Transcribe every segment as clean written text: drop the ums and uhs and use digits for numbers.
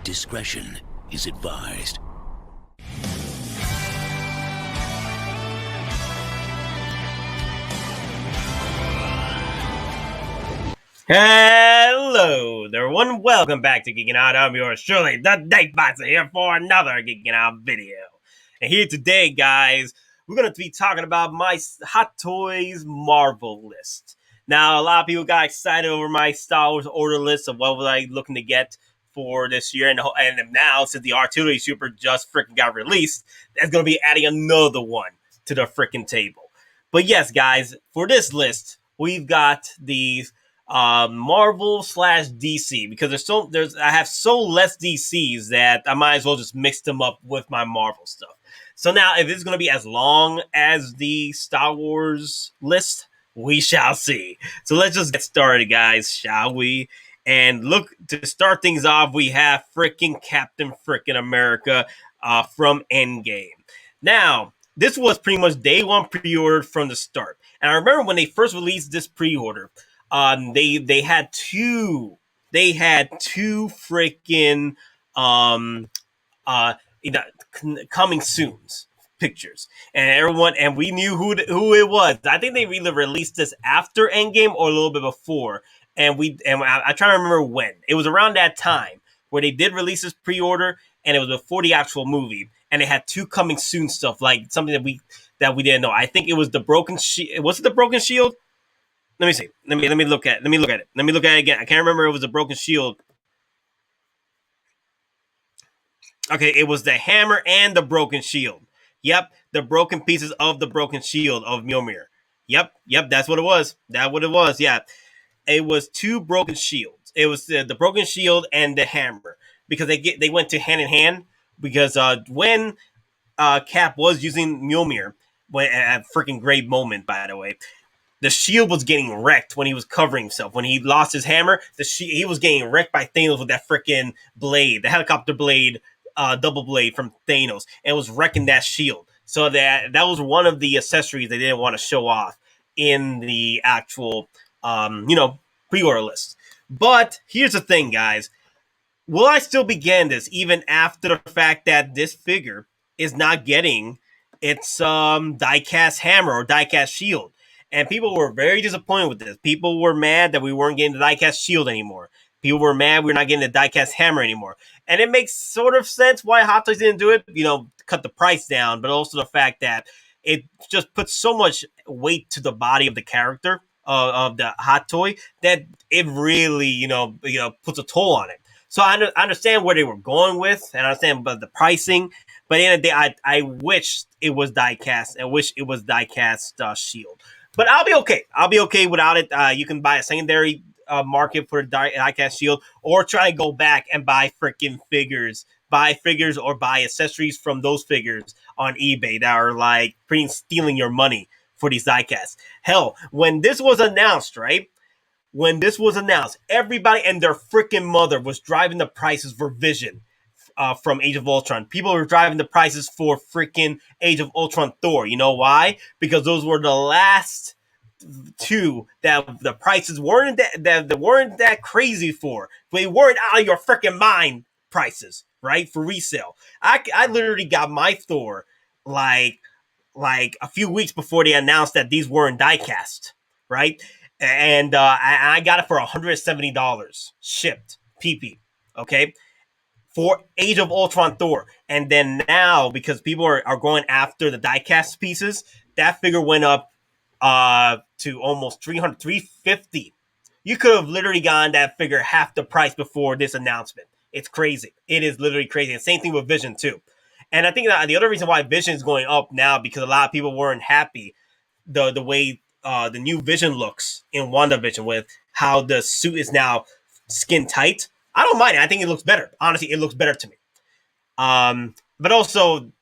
Discretion is advised. Hello there, everyone. Welcome back to Geeking Out. I'm yours truly, the Dateboxer, here for another Geeking Out video. And here today, guys, we're going to be talking about my Hot Toys Marvel list. Now, a lot of people got excited over my Star Wars order list of what was I looking to get for this year. And now, since the Artillery Super just freaking got released, that's going to be adding another one to the freaking table. But yes, guys, for this list, we've got these Marvel / DC, because I have so less DCs that I might as well just mix them up with my Marvel stuff. So now, if it's going to be as long as the Star Wars list, we shall see. So let's just get started, guys, shall we? And look, to start things off, we have freaking Captain freaking America from EndGame. Now, this was pretty much day one pre-order from the start. And I remember when they first released this pre-order, they had two freaking coming soon's pictures, and we knew who it was. I think they really released this after Endgame or a little bit before, and I try to remember when. It was around that time where they did release this pre-order, and it was before the actual movie, and they had two coming soon stuff, like something that we didn't know. I think it was the Broken Shield. Was it the Broken Shield? Let me see. Let me look at it. Let me look at it again. I can't remember if it was a Broken Shield. Okay, it was the hammer and the Broken Shield. Yep, the broken pieces of the Broken Shield of Mjolnir. Yep, that's what it was. That's what it was. Yeah, it was two Broken Shields. It was the Broken Shield and the hammer, because they went to hand in hand. Because when Cap was using Mjolnir, a freaking great moment, by the way. The shield was getting wrecked when he was covering himself. When he lost his hammer, he was getting wrecked by Thanos with that freaking blade, the helicopter blade, double blade from Thanos, and it was wrecking that shield. So that was one of the accessories they didn't want to show off in the actual, pre-order list. But here's the thing, guys. Will I still be getting this even after the fact that this figure is not getting its die-cast hammer or die-cast shield? And people were very disappointed with this. People were mad that we weren't getting the die-cast shield anymore. People were mad we were not getting the die-cast hammer anymore. And it makes sort of sense why Hot Toys didn't do it, cut the price down, but also the fact that it just puts so much weight to the body of the character of the Hot Toy that it really, puts a toll on it. So I understand where they were going with, and I understand about the pricing, but at the end of the day, I wish it was die-cast. I wish it was die-cast shield. But I'll be okay. I'll be okay without it. You can buy a secondary market for the die-cast shield, or try to go back and buy freaking figures. Buy figures or buy accessories from those figures on eBay that are like stealing your money for these die-casts. Hell, when this was announced, right? When this was announced, everybody and their freaking mother was driving the prices for Vision from Age of Ultron. People were driving the prices for freaking Age of Ultron Thor. You know why? Because those were the last two that the prices weren't that crazy for. They weren't out of your freaking mind prices, right? For resale. I literally got my Thor like a few weeks before they announced that these weren't die-cast, right? And I got it for $170 shipped PP, okay, for Age of Ultron Thor. And then now, because people are going after the die-cast pieces, that figure went up to almost $350. You could have literally gotten that figure half the price before this announcement. It's crazy. It is literally crazy. And same thing with Vision too. And I think that the other reason why Vision is going up now, because a lot of people weren't happy the way the new Vision looks in WandaVision, with how the suit is now skin tight. I don't mind it. I think it looks better. Honestly, it looks better to me. But also,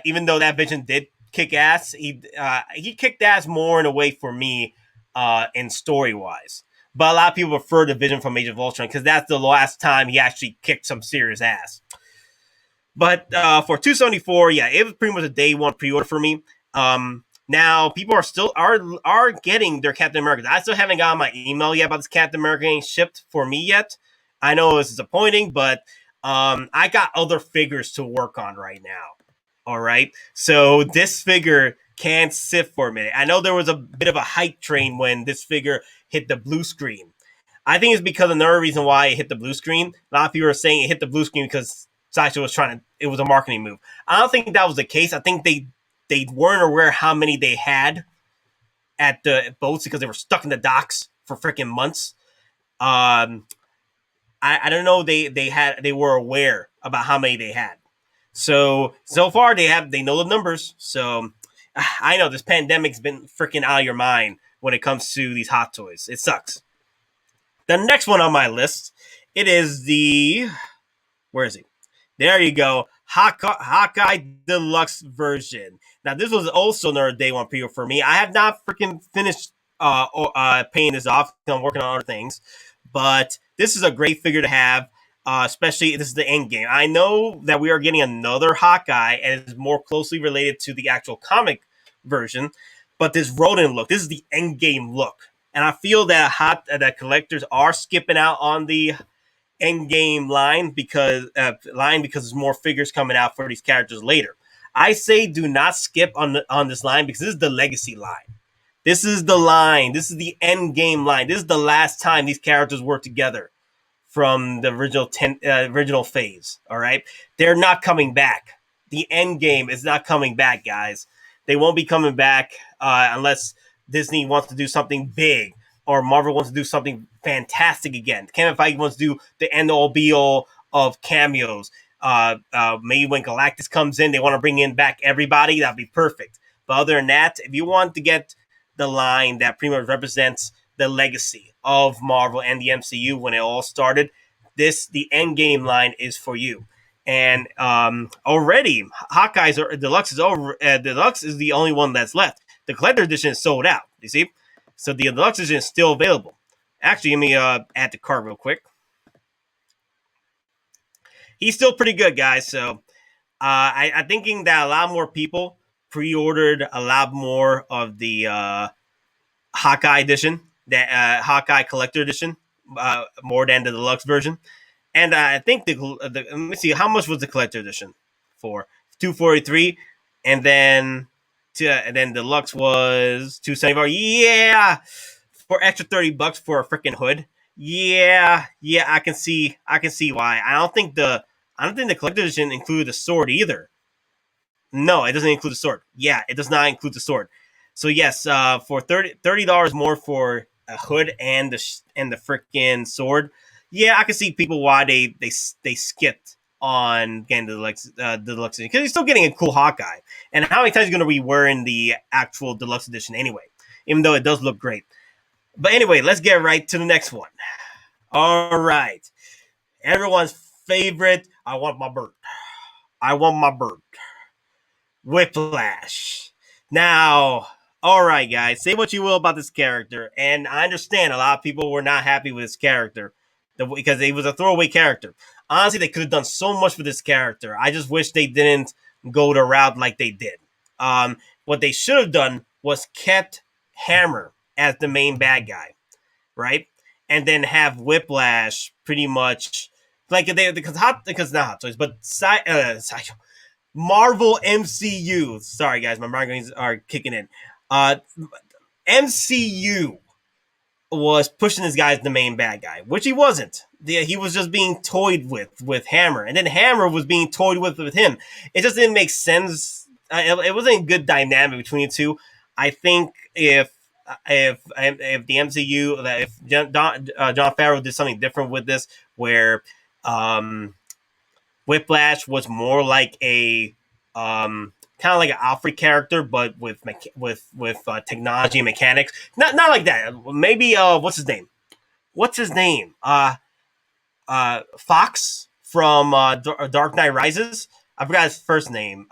even though that Vision did kick ass, he kicked ass more in a way for me in story wise. But a lot of people prefer the Vision from Age of Ultron because that's the last time he actually kicked some serious ass. But for 274, yeah, it was pretty much a day one pre-order for me. Now people are getting their Captain Americas. I still haven't gotten my email yet about this Captain America getting shipped for me yet. I know it's disappointing, but I got other figures to work on right now. All right. So this figure can't sit for a minute. I know there was a bit of a hype train when this figure hit the blue screen. I think it's because another reason why it hit the blue screen. A lot of people are saying it hit the blue screen because Sideshow was trying to. It was a marketing move. I don't think that was the case. I think they weren't aware how many they had at the boats because they were stuck in the docks for freaking months. I don't know. They were aware about how many they had. So far they know the numbers. So I know this pandemic's been freaking out of your mind when it comes to these hot toys. It sucks. The next one on my list, it is the where is he? There you go. Hawkeye Deluxe version. Now this was also another day one pre for me. I have not freaking finished paying this off. I'm working on other things, but this is a great figure to have. Especially this is the EndGame. I know that we are getting another Hawkeye, and it's more closely related to the actual comic version. But this rodent look, this is the EndGame look, and I feel that collectors are skipping out on the EndGame line because there's more figures coming out for these characters later. I say do not skip on this line because this is the legacy line. This is the line. This is the EndGame line. This is the last time these characters work together from the original phase. All right, they're not coming back. The EndGame is not coming back, guys. They won't be coming back unless Disney wants to do something big or Marvel wants to do something fantastic again. Kevin Feige wants to do the end all be all of cameos. Maybe when Galactus comes in, they want to bring in back everybody. That'd be perfect. But other than that, if you want to get the line that pretty much represents the legacy of Marvel and the MCU when it all started, the EndGame line is for you. And already, Hawkeye's Deluxe is over. Deluxe is the only one that's left. The collector edition is sold out. You see, so the Deluxe edition is still available. Actually, let me add the card real quick. He's still pretty good, guys. So I'm thinking that a lot more people pre-ordered a lot more of the Hawkeye edition, the Hawkeye Collector Edition, more than the Deluxe version. And I think let me see, how much was the Collector Edition for? $243, and then Deluxe was $274. Yeah, for extra $30 for a freaking hood. Yeah, I can see why. I don't think the Collector Edition included the sword either. No, it doesn't include the sword. Yeah, it does not include the sword. So yes, for $30 more for a hood and the freaking sword. Yeah, I can see people why they skipped on getting the deluxe because you're still getting a cool Hawkeye. And how many times are you going to be wearing the actual deluxe edition anyway? Even though it does look great. But anyway, let's get right to the next one. All right, everyone's favorite. I want my bird. Whiplash. Now, all right, guys, say what you will about this character, and I understand a lot of people were not happy with this character because he was a throwaway character. Honestly, they could have done so much with this character. I just wish they didn't go the route like they did. What they should have done was kept Hammer as the main bad guy, right? And then have Whiplash pretty much like because not Hot Toys, but Marvel MCU. Sorry, guys, my migraines are kicking in. MCU was pushing this guy as the main bad guy, which he wasn't. He was just being toyed with Hammer, and then Hammer was being toyed with him. It just didn't make sense. It wasn't a good dynamic between the two. I think if the MCU, if Jon Favreau did something different with this, where Whiplash was more like a kind of like an Alfred character, but with technology and mechanics. Not like that. Maybe what's his name? Fox from Dark Knight Rises. I forgot his first name.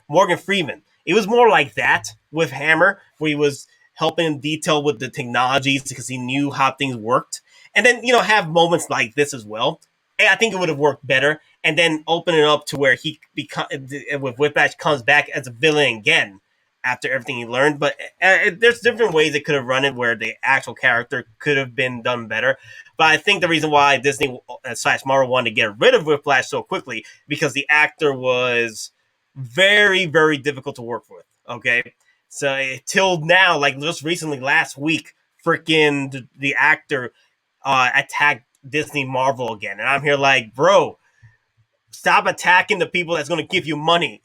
Morgan Freeman. It was more like that with Hammer, where he was helping him detail with the technologies because he knew how things worked, and then have moments like this as well. I think it would have worked better, and then open it up to where he with Whiplash comes back as a villain again after everything he learned. But there's different ways they could have run it where the actual character could have been done better. But I think the reason why Disney / Marvel wanted to get rid of Whiplash so quickly because the actor was very, very difficult to work with. Okay, so till now, like just recently, last week, freaking the actor attacked Disney Marvel again, and I'm here like, bro, stop attacking the people that's going to give you money.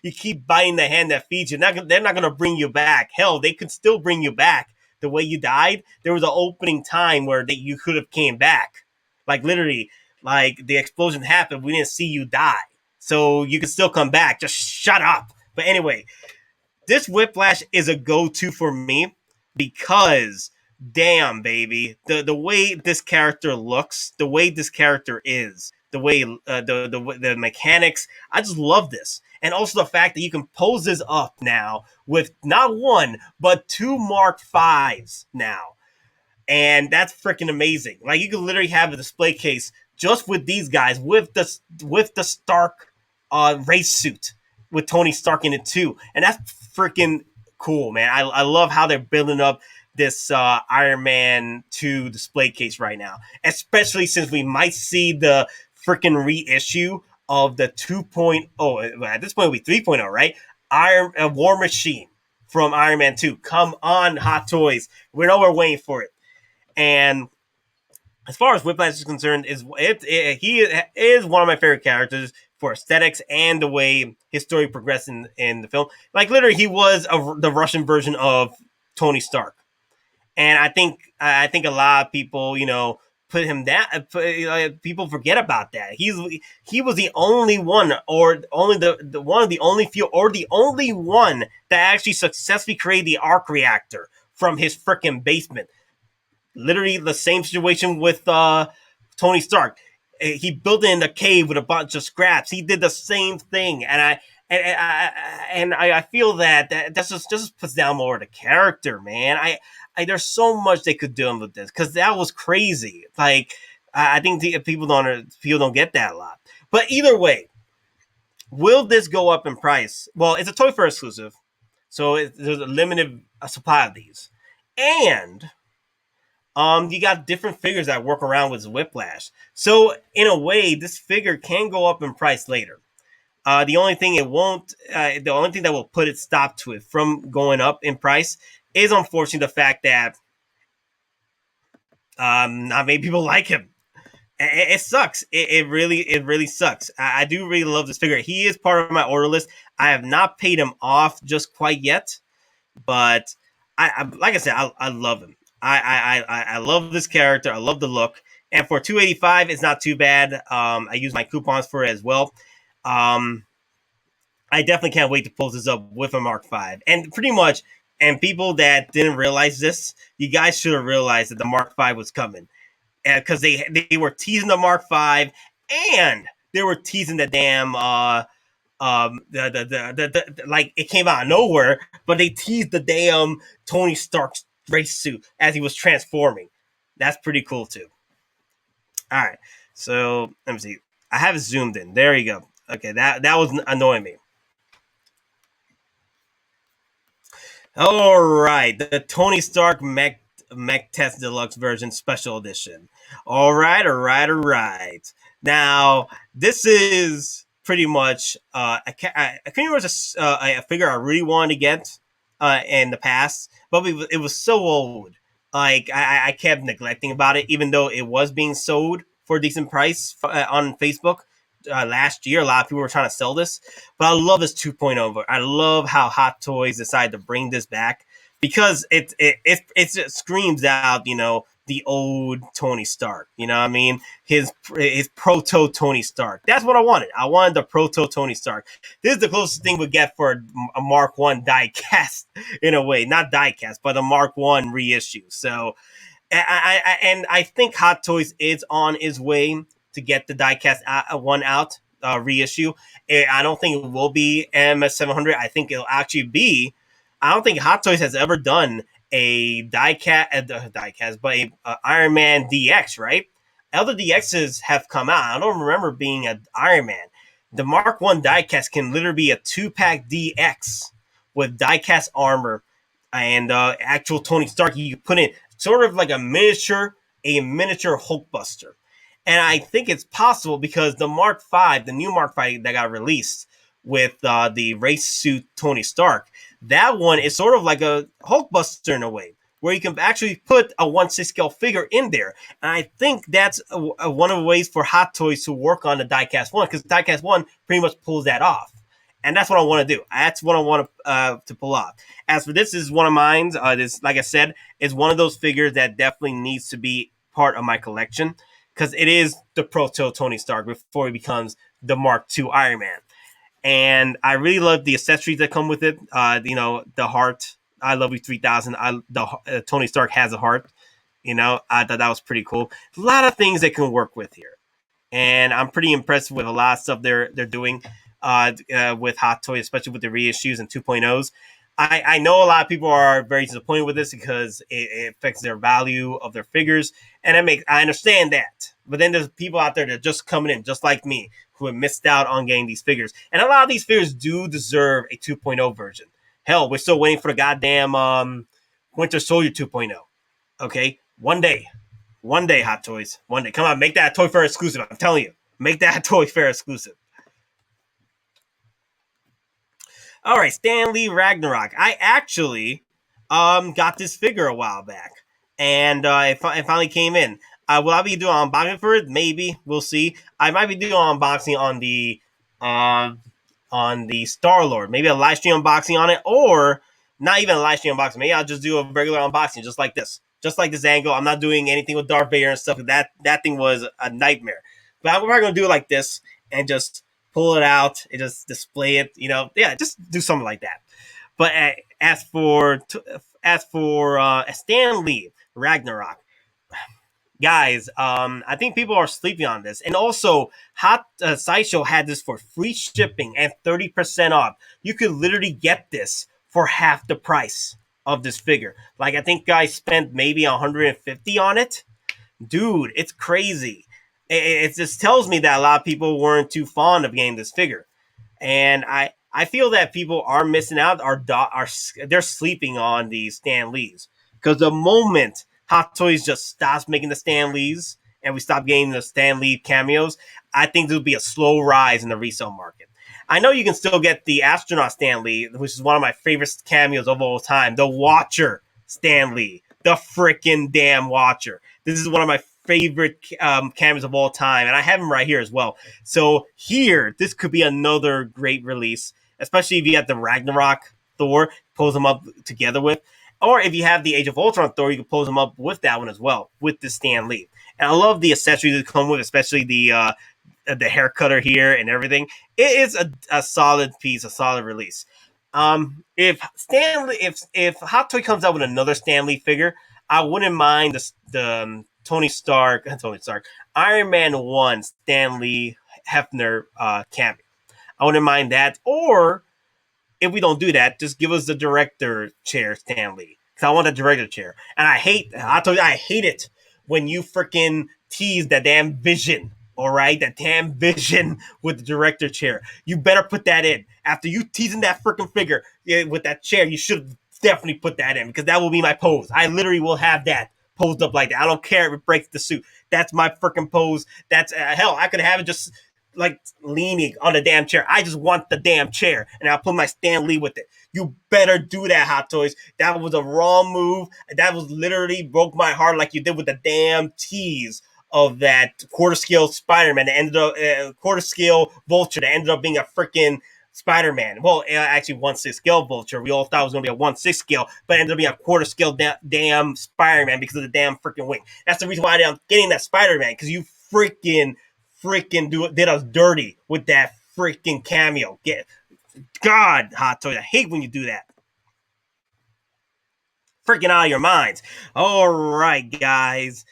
You keep biting the hand that feeds you. They're not going to bring you back. Hell, they could still bring you back. The way you died, there was an opening time where you could have came back. Like literally, like the explosion happened, we didn't see you die, so you could still come back. Just shut up. But anyway, this Whiplash is a go-to for me because damn baby, the way this character looks, the way this character is, the way the mechanics, I just love this. And also the fact that you can pose this up now with not one but two Mark Fives now, and that's freaking amazing. Like you could literally have a display case just with these guys with the Stark race suit with Tony Stark in it too, and that's freaking cool, man. I love how they're building up this Iron Man 2 display case right now, especially since we might see the freaking reissue of the 2.0. At this point, it'll be 3.0, right? War Machine from Iron Man 2. Come on, Hot Toys. We know we're waiting for it. And as far as Whiplash is concerned, he is one of my favorite characters for aesthetics and the way his story progressed in the film. Like literally, he was the Russian version of Tony Stark, and I think a lot of people, put him down. People forget about that. He was the only one, or only the one of the only few, or the only one that actually successfully created the arc reactor from his freaking basement. Literally the same situation with Tony Stark. He built it in a cave with a bunch of scraps. He did the same thing, and I feel that just puts down more of the character, man. There's so much they could do with this because that was crazy. Like I think people don't get that a lot. But either way, will this go up in price? Well, it's a Toy Fair exclusive, so there's a limited supply of these, and you got different figures that work around with Whiplash. So in a way, this figure can go up in price later. The only thing that will put it stop to it from going up in price is unfortunately the fact that not many people like him. It sucks. It really sucks. I do really love this figure. He is part of my order list. I have not paid him off just quite yet, but I like I said, I love him. I love this character. I love the look. And for $285, it's not too bad. I use my coupons for it as well. I definitely can't wait to post this up with a Mark V. And pretty much, and people that didn't realize this, you guys should have realized that the Mark V was coming. Because they were teasing the Mark V, and they were teasing the damn like it came out of nowhere, but they teased the damn Tony Stark's race suit as he was transforming. That's pretty cool too. All right, so let me see. I have it zoomed in. There you go. Okay, that was annoying me. All right, the Tony Stark Mech Test Deluxe version special edition. All right. Now this is pretty much a figure I really wanted to get in the past, but it was so old. Like I kept neglecting about it, even though it was being sold for a decent price on Facebook last year. A lot of people were trying to sell this, but I love this 2.0. I love how Hot Toys decided to bring this back because it screams out, the old Tony Stark. You know what I mean? His proto Tony Stark. That's what I wanted. I wanted the proto Tony Stark. This is the closest thing we get for a Mark 1 die cast in a way. Not die cast, but a Mark 1 reissue. So I think Hot Toys is on its way to get the diecast one out reissue. I don't think it will be MS700. I think it'll actually be. I don't think Hot Toys has ever done a diecast, but a Iron Man DX, right? Other DXs have come out. I don't remember being an Iron Man. The Mark 1 diecast can literally be a 2-pack DX with die-cast armor and actual Tony Stark. You put in sort of like a miniature Hulkbuster. And I think it's possible because the Mark V, the new Mark V that got released with the race suit Tony Stark, that one is sort of like a Hulkbuster in a way, where you can actually put a 1/6 scale figure in there. And I think that's one of the ways for Hot Toys to work on the diecast one, because diecast one pretty much pulls that off. And that's what I want to do. That's what I want to pull off. As for this is one of mine. This, like I said, is one of those figures that definitely needs to be part of my collection, because it is the proto Tony Stark before he becomes the Mark II Iron Man. And I really love the accessories that come with it. The heart. I love you 3000. Tony Stark has a heart. I thought that was pretty cool. A lot of things that can work with here, and I'm pretty impressed with a lot of stuff they're doing with Hot Toys, especially with the reissues and 2.0s. I know a lot of people are very disappointed with this because it affects their value of their figures, and I understand that. But then there's people out there that are just coming in, just like me, who have missed out on getting these figures. And a lot of these figures do deserve a 2.0 version. Hell, we're still waiting for the goddamn Winter Soldier 2.0. Okay, one day, Hot Toys, one day. Come on, make that a Toy Fair exclusive. I'm telling you, make that a Toy Fair exclusive. All right, Lee Ragnarok. I actually got this figure a while back, and it finally came in. Will I be doing an unboxing for it? Maybe. We'll see. I might be doing an unboxing on the Star-Lord. Maybe a live stream unboxing on it, or not even a live stream unboxing. Maybe I'll just do a regular unboxing, just like this. Just like this angle. I'm not doing anything with Darth Vader and stuff. That thing was a nightmare. But we're going to do it like this and just pull it out and just display it. Just do something like that. But as for Stan Lee Ragnarok, guys, I think people are sleeping on this. And also, Sideshow had this for free shipping and 30% off. You could literally get this for half the price of this figure. Like, I think guys spent maybe $150 on it. Dude, it's crazy. It just tells me that a lot of people weren't too fond of getting this figure. And I feel that people are missing out, they're sleeping on these Stan Lees. Because the moment Hot Toys just stops making the Stan Lees and we stop getting the Stan Lee cameos, I think there'll be a slow rise in the resale market. I know you can still get the astronaut Stan Lee, which is one of my favorite cameos of all time. The Watcher Stan Lee. The freaking damn Watcher. This is one of my favorite cameos of all time, and I have him right here as well. So here, this could be another great release, especially if you have the Ragnarok Thor, pulls them up together with. Or if you have the Age of Ultron Thor, you can pose them up with that one as well, with the Stan Lee. And I love the accessories that come with, especially the hair cutter here and everything. It is a solid piece, a solid release. If Hot Toy comes out with another Stan Lee figure, I wouldn't mind the Tony Stark, Iron Man 1 Stan Lee Hefner cameo. I wouldn't mind that. Or if we don't do that, just give us the director chair Stan Lee. Because I want the director chair. And I hate it when you freaking tease that damn vision. All right, that damn vision with the director chair. You better put that in. After you teasing that freaking figure with that chair, you should definitely put that in, because that will be my pose. I literally will have that posed up like that. I don't care if it breaks the suit. That's my freaking pose. That's hell. I could have it just like leaning on the damn chair. I just want the damn chair, and I'll put my Stan Lee with it. You better do that, Hot Toys. That was a wrong move. That was literally broke my heart, like you did with the damn tease of that quarter scale Spiderman that ended up quarter scale Vulture that ended up being a freaking Spider-Man. Well, actually 1/6 scale Vulture. We all thought it was going to be a 1/6 scale, but it ended up being a quarter scale damn Spider-Man because of the damn freaking wing. That's the reason why I'm getting that Spider-Man, because you freaking did us dirty with that freaking cameo. God, Hot Toys, I hate when you do that. Freaking out of your minds. All right, guys.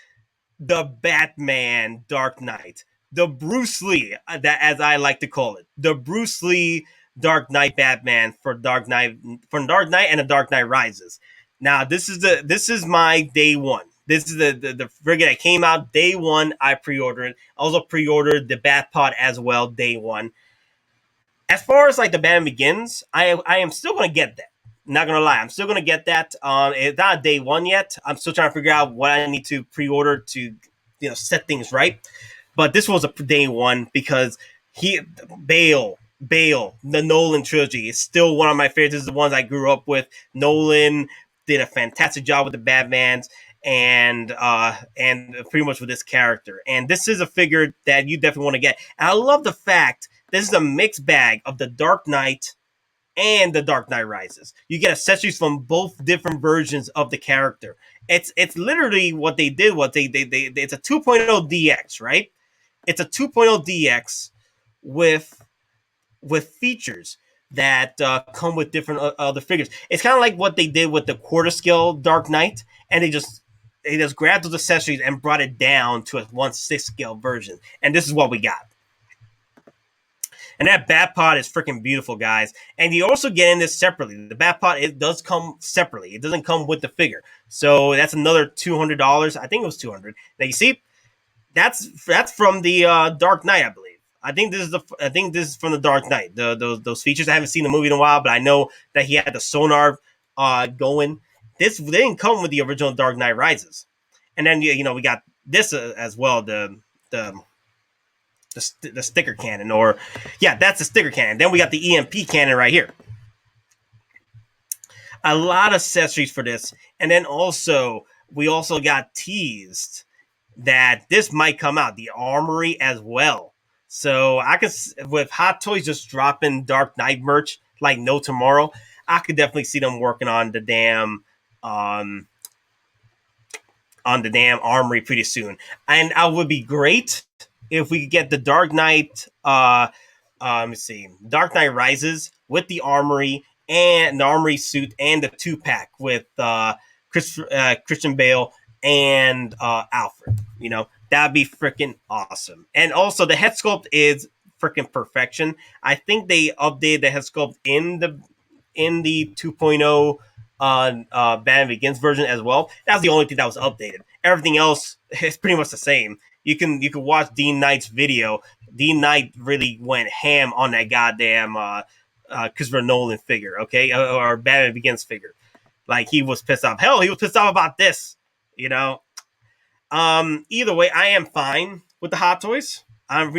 The Batman Dark Knight, the Bruce Lee, that as I like to call it, the Bruce Lee Dark Knight Batman for Dark Knight and the Dark Knight Rises. Now this is my day one. This is the figure that came out day one. I pre-ordered it. I also pre-ordered the Bat Pod as well day one. As far as like the Batman Begins, I am still going to get that. Not gonna lie, I'm still gonna get that. It's not day one yet. I'm still trying to figure out what I need to pre-order to, set things right. But this was a day one because he Bale, the Nolan trilogy is still one of my favorites. This is the ones I grew up with. Nolan did a fantastic job with the Batmans and pretty much with this character. And this is a figure that you definitely want to get. And I love the fact this is a mixed bag of the Dark Knight and the Dark Knight Rises. You get accessories from both different versions of the character. It's literally what they did. What they it's a 2.0 DX, right? It's a 2.0 DX with features that come with different other figures. It's kind of like what they did with the quarter scale Dark Knight, and they just grabbed those accessories and brought it down to a 1/6 scale version. And this is what we got. And that bat pod is freaking beautiful, guys. And you also get in this separately. The bat pod, it does come separately. It doesn't come with the figure. So that's another $200. I think it was $200. Now you see, that's from the Dark Knight, I believe. I think this is from the Dark Knight. Those features. I haven't seen the movie in a while, but I know that he had the sonar going. They didn't come with the original Dark Knight Rises. And then we got this as well. The sticker cannon, that's the sticker cannon. Then we got the EMP cannon right here. A lot of accessories for this, and then we also got teased that this might come out, the armory as well. So I could, with Hottoys just dropping Dark Knight merch like no tomorrow, I could definitely see them working on the damn armory pretty soon. And it would be great if we could get the Dark Knight, let me see, Dark Knight Rises with the armory and the armory suit and the 2-pack with Christian Bale and Alfred. That'd be freaking awesome. And also the head sculpt is freaking perfection. I think they updated the head sculpt in the 2.0 Batman Begins version as well. That's the only thing that was updated. Everything else is pretty much the same. You can watch Dean Knight's video. Dean Knight really went ham on that goddamn Christopher Nolan figure, okay, or Batman Begins figure. Like, he was pissed off. Hell, he was pissed off about this. Either way, I am fine with the Hottoys. I'm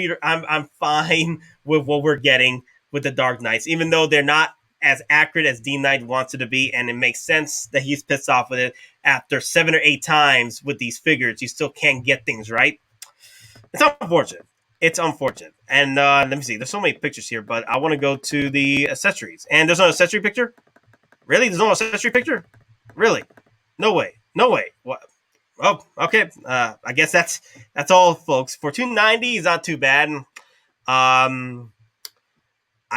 fine with what we're getting with the Dark Knights, even though they're not as accurate as Dean Knight wants it to be, and it makes sense that he's pissed off with it. After 7 or 8 times with these figures, you still can't get things right. It's unfortunate. And let me see. There's so many pictures here, but I want to go to the accessories. And there's no accessory picture? Really? There's no accessory picture? Really? No way. What? Oh, okay. I guess that's all, folks. For $290 is not too bad. I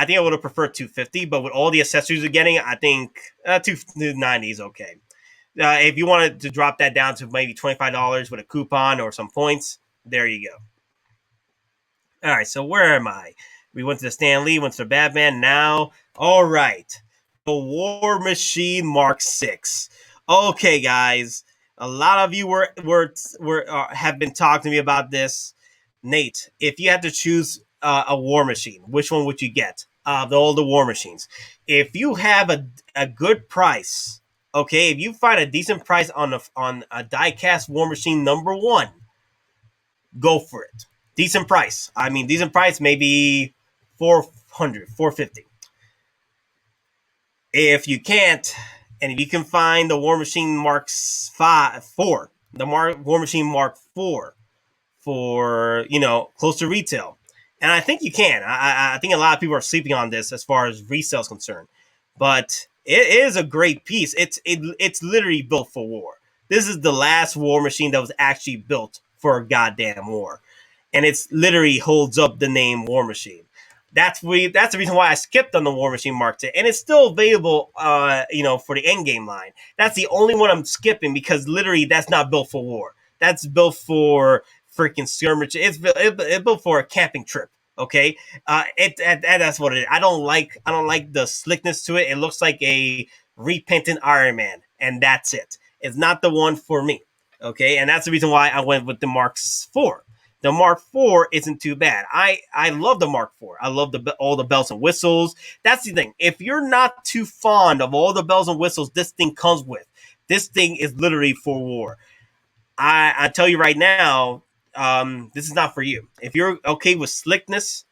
think I would have preferred $250, but with all the accessories we're getting, I think $290 is okay. If you wanted to drop that down to maybe $25 with a coupon or some points, there you go. All right, so where am I? We went to the Stan Lee, went to the Batman. Now, all right, the War Machine Mark 6. Okay, guys, a lot of you have been talking to me about this. Nate, if you had to choose a War Machine, which one would you get? All the War Machines. If you have a good price, okay, if you find a decent price on a die-cast War Machine number 1, go for it. Decent price. I mean, decent price, maybe $400, $450. If you can't, and if you can find the War Machine Mark 4, the War Machine Mark 4 for, close to retail, and I think you can. I think a lot of people are sleeping on this as far as resale is concerned, but it is a great piece. It's literally built for war. This is the last War Machine that was actually built for a goddamn war, and it's literally holds up the name War Machine. That's the reason why I skipped on the War Machine Mark 2, and it's still available, for the EndGame line. That's the only one I'm skipping because literally that's not built for war. That's built for freaking skirmish. It's built for a camping trip. Okay, that's what it is. I don't like the slickness to it. It looks like a repentant Iron Man, and that's it. It's not the one for me. Okay, and that's the reason why I went with the Mark 4, The Mark IV isn't too bad. I love the Mark IV. I love all the bells and whistles. That's the thing. If you're not too fond of all the bells and whistles this thing comes with, this thing is literally for war. I tell you right now, this is not for you. If you're okay with slickness,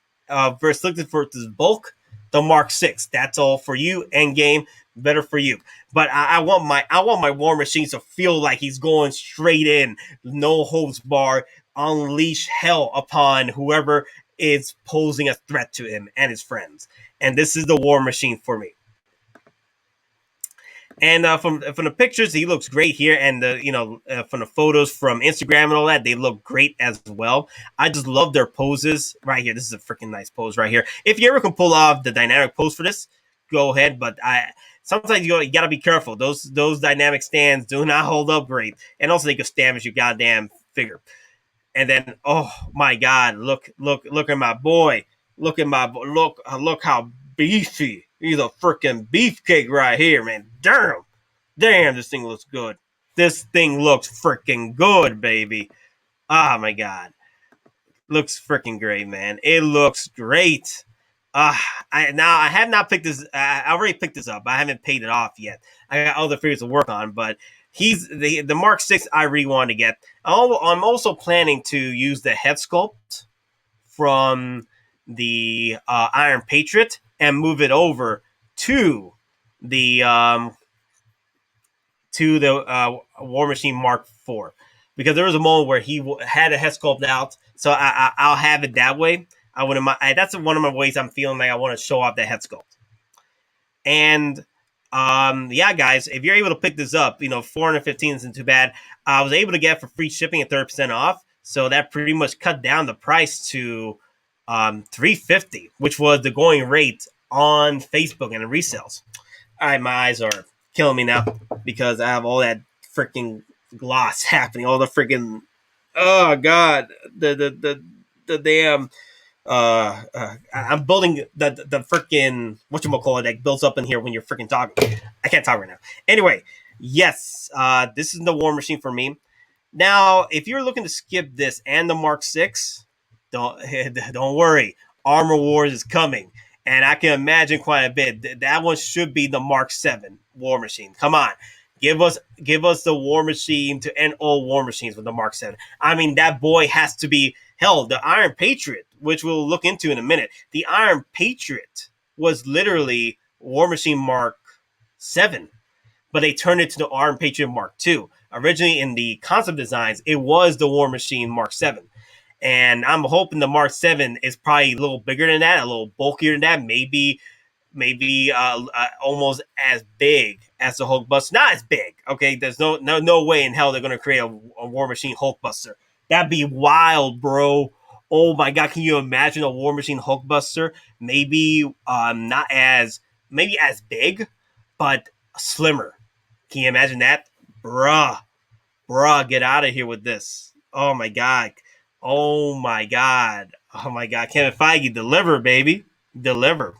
versus bulk, the Mark Six. That's all for you. Endgame, better for you. But I want my War Machines to feel like he's going straight in, no holds bar, unleash hell upon whoever is posing a threat to him and his friends. And this is the War Machine for me. And from the pictures, he looks great here, and from the photos from Instagram and all that, they look great as well. I just love their poses right here. This is a freaking nice pose right here. If you ever can pull off the dynamic pose for this, go ahead. But I sometimes you gotta be careful. Those dynamic stands do not hold up great, and also they can damage your goddamn figure. And then, oh my God, look at my boy. Look how beefy. He's a freaking beefcake right here, man. Damn, this thing looks good. This thing looks freaking good, baby. Oh my God, looks freaking great, man. It looks great. I have not picked this. I already picked this up. I haven't paid it off yet. I got other figures to work on, but he's the Mark Six. I really want to get. I'm also planning to use the head sculpt from the Iron Patriot and move it over to the War Machine Mark IV, because there was a moment where he had a head sculpt out, so I'll have it that way. I wouldn't mind. That's one of my ways I'm feeling like I want to show off the head sculpt. And yeah, guys, if you're able to pick this up, 415 isn't too bad. I was able to get it for free shipping at 30% off, so that pretty much cut down the price to $350, which was the going rate on Facebook and the resales. All right, my eyes are killing me now because I have all that freaking gloss happening, all the freaking, oh God, the damn. I'm building the freaking whatchamacallit that builds up in here when you're freaking talking. I can't talk right now. Anyway, yes, this is the War Machine for me. Now, if you're looking to skip this and the Mark Six, don't worry. Armor Wars is coming, and I can imagine quite a bit. That one should be the Mark 7 War Machine. Come on. Give us the War Machine to end all War Machines with the Mark 7. I mean, that boy has to be, hell, the Iron Patriot, which we'll look into in a minute. The Iron Patriot was literally War Machine Mark 7, but they turned it to the Iron Patriot Mark 2. Originally, in the concept designs, it was the War Machine Mark 7. And I'm hoping the Mark 7 is probably a little bigger than that, a little bulkier than that, maybe almost as big as the Hulkbuster. Not as big, okay? There's no way in hell they're going to create a War Machine Hulkbuster. That'd be wild, bro. Oh my God, can you imagine a War Machine Hulkbuster? Maybe not as, maybe as big, but slimmer. Can you imagine that? Bruh, get out of here with this. Oh my God. Kevin Feige, deliver, baby. Deliver.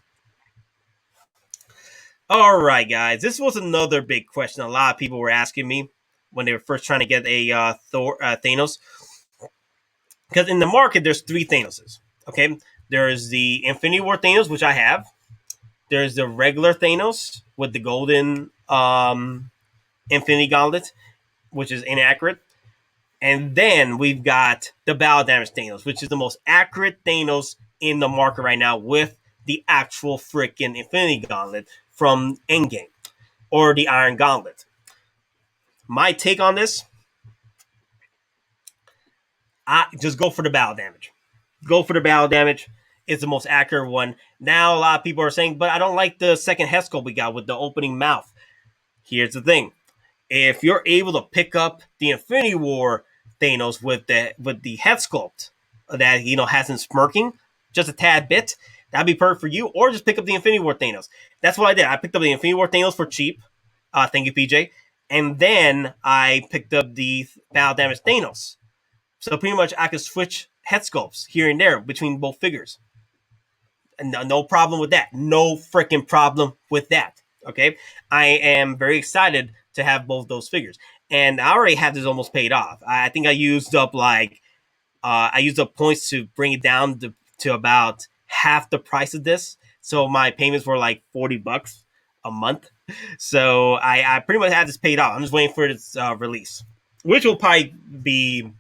All right, guys. This was another big question a lot of people were asking me when they were first trying to get a Thanos. Because in the market, there's three Thanoses. Okay, there's the Infinity War Thanos, which I have. There's the regular Thanos with the golden Infinity Gauntlet, which is inaccurate. And then we've got the Battle Damage Thanos, which is the most accurate Thanos in the market right now with the actual freaking Infinity Gauntlet from Endgame, or the Iron Gauntlet. My take on this, I just go for the Battle Damage. Go for the Battle Damage. It's the most accurate one. Now a lot of people are saying, but I don't like the second head sculpt we got with the opening mouth. Here's the thing. If you're able to pick up the Infinity War Thanos with the head sculpt that has him smirking just a tad bit, that'd be perfect for you. Or just pick up the Infinity War Thanos. That's what I did. I picked up the Infinity War Thanos for cheap. Thank you, PJ. And then I picked up the Battle Damage Thanos. So pretty much I could switch head sculpts here and there between both figures. And no problem with that. No freaking problem with that. Okay? I am very excited to have both those figures. And I already have this almost paid off. I think I used up like I used the points to bring it down to about half the price of this. So my payments were like $40 a month. So I pretty much had this paid off. I'm just waiting for its release, which will probably be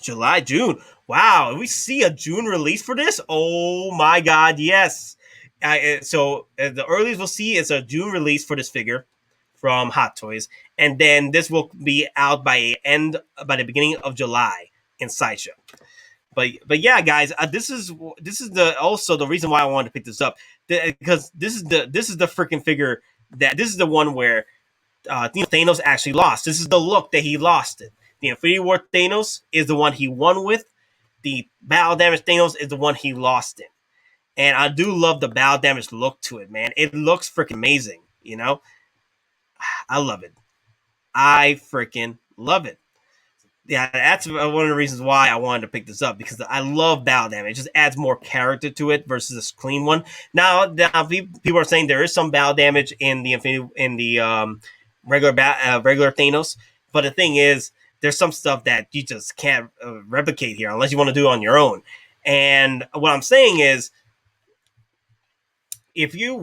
July, June. Wow, we see a June release for this? Oh my God, yes. The earliest we'll see is a June release for this figure from Hottoys, and then this will be out by the beginning of July in Sideshow. But yeah, guys, this is the also the reason why I wanted to pick this up, because this is the freaking figure that this is the one where Thanos actually lost. This is the look that he lost it. The Infinity War Thanos is the one he won with. The battle damage Thanos is the one he lost in. And I do love the battle damage look to it, man. It looks freaking amazing. I love it. I freaking love it. Yeah, that's one of the reasons why I wanted to pick this up, because I love battle damage. It just adds more character to it versus this clean one. Now people are saying there is some battle damage in the regular Thanos, but the thing is, there's some stuff that you just can't replicate here unless you want to do it on your own. And what I'm saying is, if you're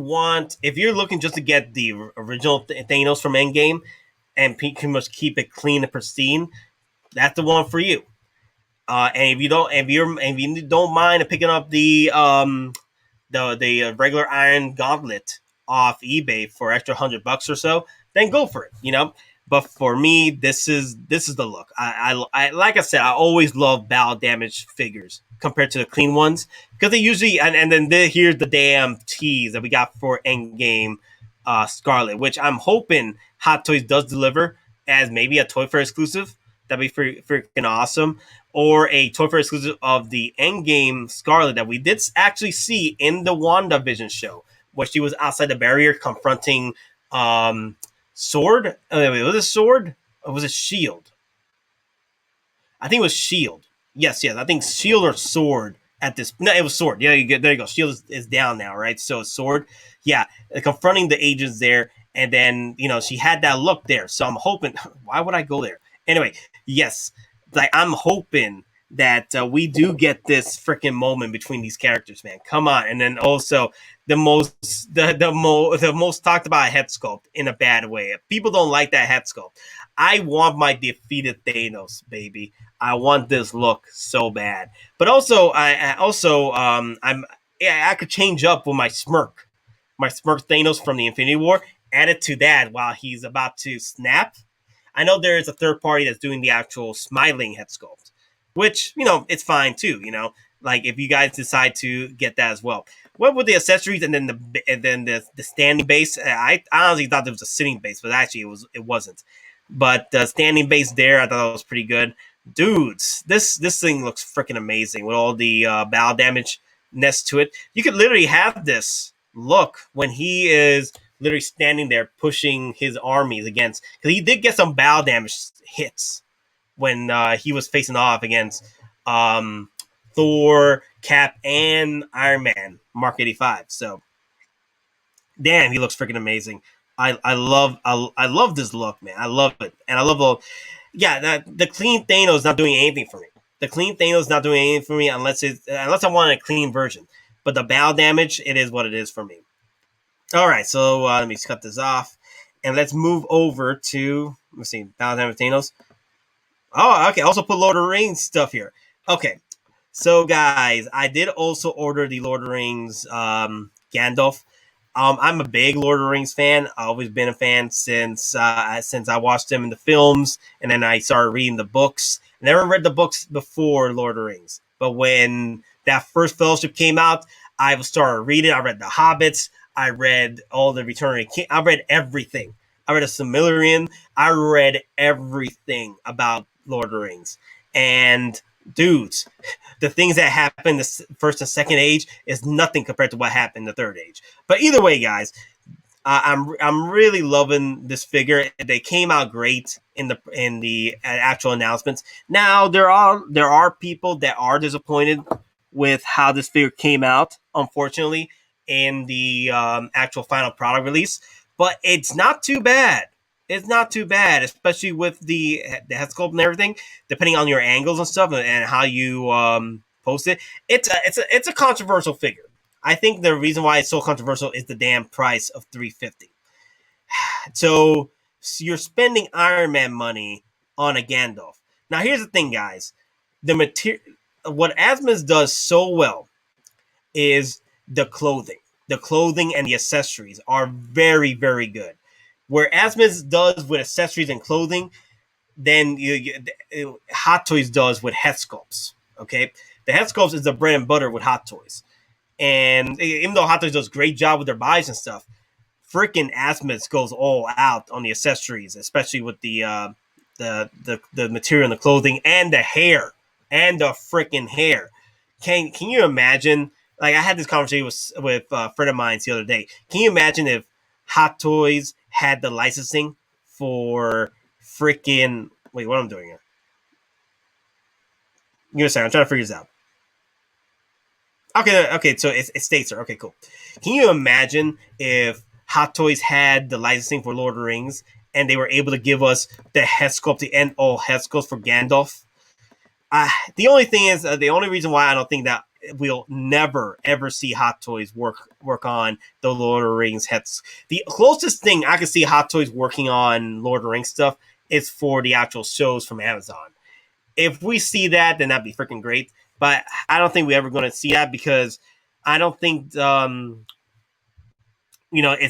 looking just to get the original Thanos from Endgame and pretty much keep it clean and pristine, that's the one for you. And if you don't mind picking up the regular Iron Gauntlet off eBay for extra $100 or so, then go for it. But for me, this is the look. I like I said, I always love battle damage figures compared to the clean ones, because they usually and then here's the damn tease that we got for Endgame Scarlet, which I'm hoping Hottoys does deliver as maybe a Toy Fair exclusive. That'd be freaking awesome. Or a Toy Fair exclusive of the Endgame Scarlet that we did actually see in the WandaVision show, where she was outside the barrier confronting Sword. Was it Sword or was it Shield? I think it was Shield. Yes. I think Shield or Sword at this. No, it was Sword. Yeah, there you go. Shield is down now, right? So Sword. Yeah, confronting the agents there, and then she had that look there. So I'm hoping. Why would I go there? Anyway, yes, like I'm hoping that we do get this freaking moment between these characters, man. Come on, and then also the most talked about head sculpt in a bad way. People don't like that head sculpt. I want my defeated Thanos, baby. I want this look so bad. But also, I could change up with my smirk Thanos from the Infinity War. Add it to that while he's about to snap. I know there is a third party that's doing the actual smiling head sculpt, which, it's fine too, like if you guys decide to get that as well. What with the accessories and then the standing base, I honestly thought there was a sitting base, but actually it wasn't. But the standing base there, I thought it was pretty good. Dudes, this thing looks freaking amazing with all the battle damage nest to it. You could literally have this look when he is literally standing there pushing his armies against, because he did get some battle damage hits when he was facing off against Thor, Cap, and Iron Man Mark 85. So damn, he looks freaking amazing. I love this look, man. I love it, and I love the clean Thanos not doing anything for me. The clean Thanos not doing anything for me unless I want a clean version. But the battle damage, it is what it is for me. All right, so let me cut this off, and let's move over to let's see, battle damage Thanos. Oh, okay. Also put Lord of the Rings stuff here. Okay, so guys, I did also order the Lord of the Rings Gandalf. I'm a big Lord of the Rings fan. I've always been a fan since I watched them in the films, and then I started reading the books. I never read the books before Lord of the Rings, but when that first Fellowship came out, I started reading. I read the Hobbits. I read all the Return of the King. I read everything. I read a Silmarillion. I read everything about Lord of the Rings. And dudes, the things that happened in the first and second age is nothing compared to what happened in the third age. But either way, guys, I'm really loving this figure. They came out great in the actual announcements. Now there are people that are disappointed with how this figure came out, unfortunately, in the actual final product release. But it's not too bad. It's not too bad, especially with the head sculpt and everything. Depending on your angles and stuff and how you post it, it's a controversial figure. I think the reason why it's so controversial is the damn price of 350. So you're spending Iron Man money on a Gandalf. Now here's the thing, guys. The material, what Asmus does so well is the clothing. The clothing and the accessories are very, very good. Where Asmus does with accessories and clothing, then Hot Toys does with head sculpts. Okay, the head sculpts is the bread and butter with Hot Toys, and even though Hot Toys does a great job with their buys and stuff, freaking Asmus goes all out on the accessories, especially with the material and the clothing and the hair and the freaking hair. Can you imagine? Like I had this conversation with a friend of mine the other day. Can you imagine if Hot Toys had the licensing for freaking wait, what am I doing here? Give me a second. I'm trying to figure this out. Okay, so it states there. Okay, cool. Can you imagine if Hot Toys had the licensing for Lord of the Rings and they were able to give us the head sculpt, the end all head sculpts for Gandalf? The only thing is, the only reason why I don't think that we'll never ever see Hot Toys work on the Lord of the Rings heads. The closest thing I can see Hot Toys working on Lord of the Rings stuff is for the actual shows from Amazon. If we see that, then that'd be freaking great. But I don't think we're ever going to see that because I don't think it's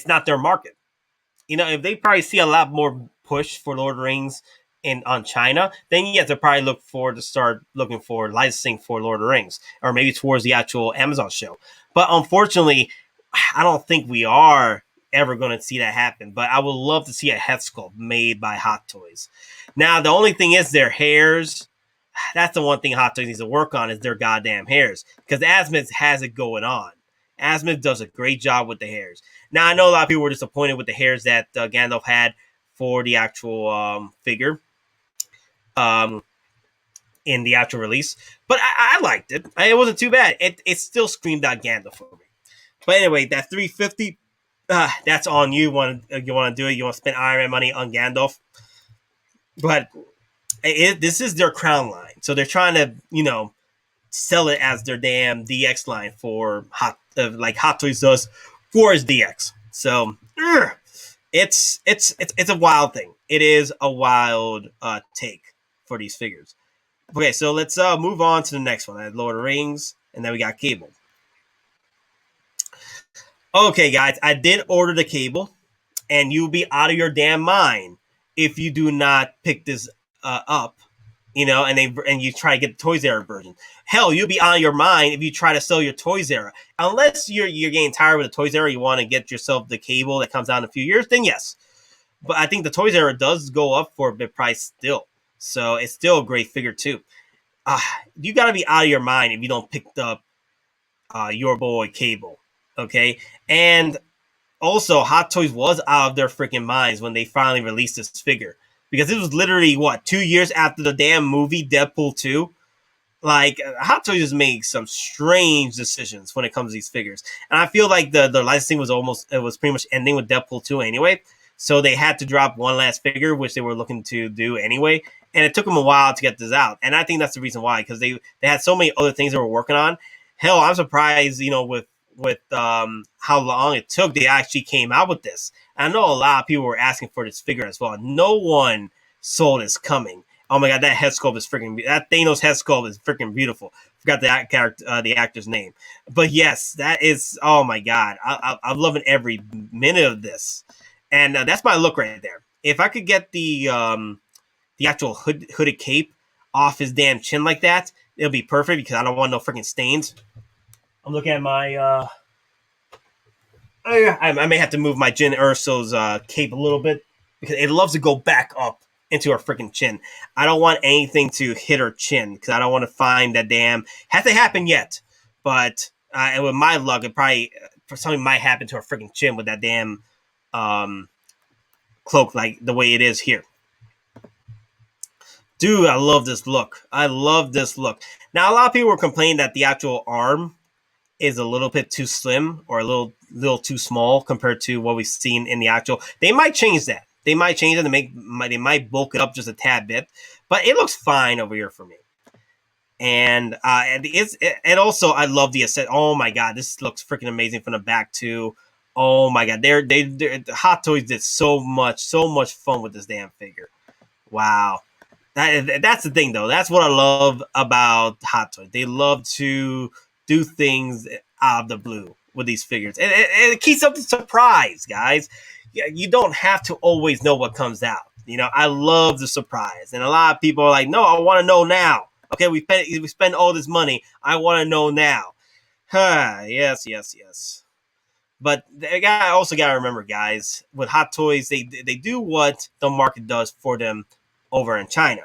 not their market. If they probably see a lot more push for Lord of the Rings in on China, then yes, they'll probably look forward to start looking for licensing for Lord of the Rings, or maybe towards the actual Amazon show. But unfortunately, I don't think we are ever going to see that happen. But I would love to see a head sculpt made by Hot Toys. Now, the only thing is their hairs. That's the one thing Hot Toys needs to work on is their goddamn hairs, because Asmus has it going on. Asmus does a great job with the hairs. Now, I know a lot of people were disappointed with the hairs that Gandalf had for the actual figure in the actual release, but I liked it. It wasn't too bad. It still screamed out Gandalf for me. But anyway, that 350, that's on you. You want to do it? You want to spend Iron Man money on Gandalf? But this is their crown line, so they're trying to sell it as their damn DX line for like Hot Toys does for his DX. So it's a wild thing. It is a wild take for these figures. Okay, so let's move on to the next one. I had Lord of the Rings, and then we got Cable. Okay, guys, I did order the Cable, and you'll be out of your damn mind if you do not pick this up. And you try to get the Toys Era version. Hell, you'll be out of your mind if you try to sell your Toys Era. Unless you're getting tired with the Toys Era, you want to get yourself the Cable that comes out in a few years, then yes. But I think the Toys Era does go up for a bit price still. So it's still a great figure too. You got to be out of your mind if you don't pick up your boy Cable. Okay? And also, Hot Toys was out of their freaking minds when they finally released this figure. Because it was literally, 2 years after the damn movie, Deadpool 2? Like, Hot Toys just made some strange decisions when it comes to these figures. And I feel like the licensing was pretty much ending with Deadpool 2 anyway. So they had to drop one last figure, which they were looking to do anyway. And it took them a while to get this out. And I think that's the reason why, because they had so many other things they were working on. Hell, I'm surprised, with how long it took, they actually came out with this. I know a lot of people were asking for this figure as well. No one saw this coming. Oh my god, that head sculpt is freaking. That Thanos head sculpt is freaking beautiful. Forgot the actor's name, but yes, that is. Oh my god, I'm loving every minute of this, and that's my look right there. If I could get the actual hooded cape off his damn chin like that, it'll be perfect because I don't want no freaking stains. I'm looking at my. I may have to move my Jyn Erso's cape a little bit because it loves to go back up into her freaking chin. I don't want anything to hit her chin because I don't want to find that damn. Hasn't happened yet, but with my luck, it probably something might happen to her freaking chin with that damn cloak, like the way it is here. Dude, I love this look. I love this look. Now, a lot of people were complaining that the actual arm is a little bit too slim or a little too small compared to what we've seen in the actual. They might change that. They might change it to they might bulk it up just a tad bit, but it looks fine over here for me. And also I love the set. Oh my god, this looks freaking amazing from the back too. Oh my god, they're Hottoys did so much fun with this damn figure. Wow. That's the thing though. That's what I love about Hottoys. They love to do things out of the blue with these figures, and it keeps up the surprise, guys. You don't have to always know what comes out. You know, I love the surprise, and a lot of people are like, "No, I want to know now." Okay, we spend all this money. I want to know now. Huh? Yes. But I also got to remember, guys, with Hottoys, they do what the market does for them over in China.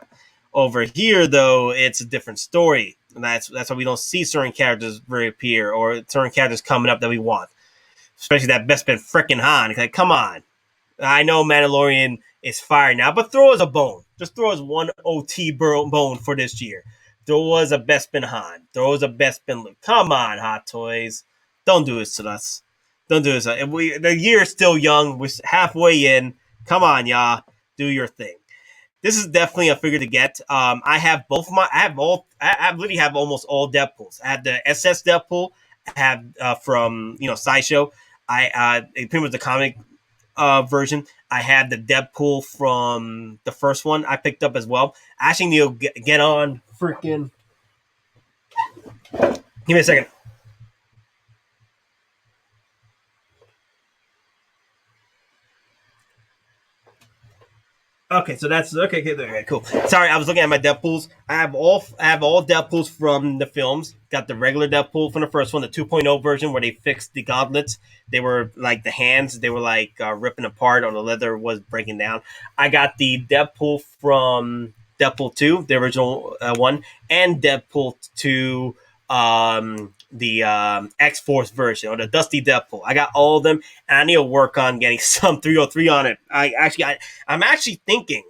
Over here, though, it's a different story. And that's why we don't see certain characters reappear or certain characters coming up that we want. Especially that Bespin frickin' Han. Like, come on. I know Mandalorian is fire now, but throw us a bone. Just throw us one OT bone for this year. Throw us a Bespin Han. Throw us a Bespin Luke. Come on, Hottoys. Don't do this to us. Don't do this. The year is still young. We're halfway in. Come on, y'all. Do your thing. This is definitely a figure to get. I have both my. I literally have almost all Deadpools. I have the SS Deadpool. I have from Sideshow. It pretty much the comic version. I have the Deadpool from the first one I picked up as well. I actually need to get on freaking. Give me a second. Okay, so that's okay, cool. Sorry, I was looking at my Deadpools. I have all Deadpools from the films. Got the regular Deadpool from the first one, the 2.0 version where they fixed the gauntlets. They were like the hands, they were like ripping apart, or the leather was breaking down. I got the Deadpool from Deadpool 2, the original one, and Deadpool 2 the X-Force version, or the Dusty Deadpool. I got all of them, and I need to work on getting some 303 on it. I'm actually thinking,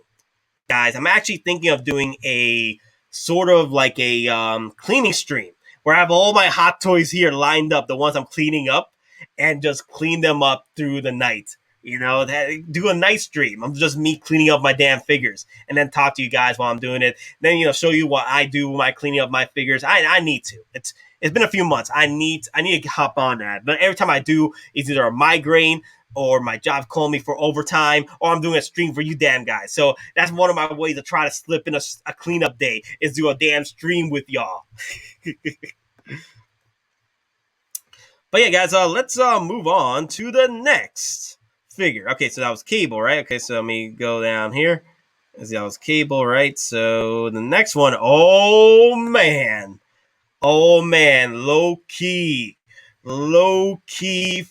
guys, of doing a sort of like a cleaning stream where I have all my Hottoys here lined up, the ones I'm cleaning up, and just clean them up through the night. Do a night stream. I'm just me cleaning up my damn figures, and then talk to you guys while I'm doing it. Then show you what I do when I cleaning up my figures. I need to. It's been a few months. I need to hop on that. But every time I do, it's either a migraine or my job calling me for overtime, or I'm doing a stream for you damn guys. So that's one of my ways to try to slip in a cleanup day, is do a damn stream with y'all. But yeah, guys, let's move on to the next figure. Okay, so that was Cable, right? Okay, so let me go down here. That was Cable, right? So the next one, oh man, Loki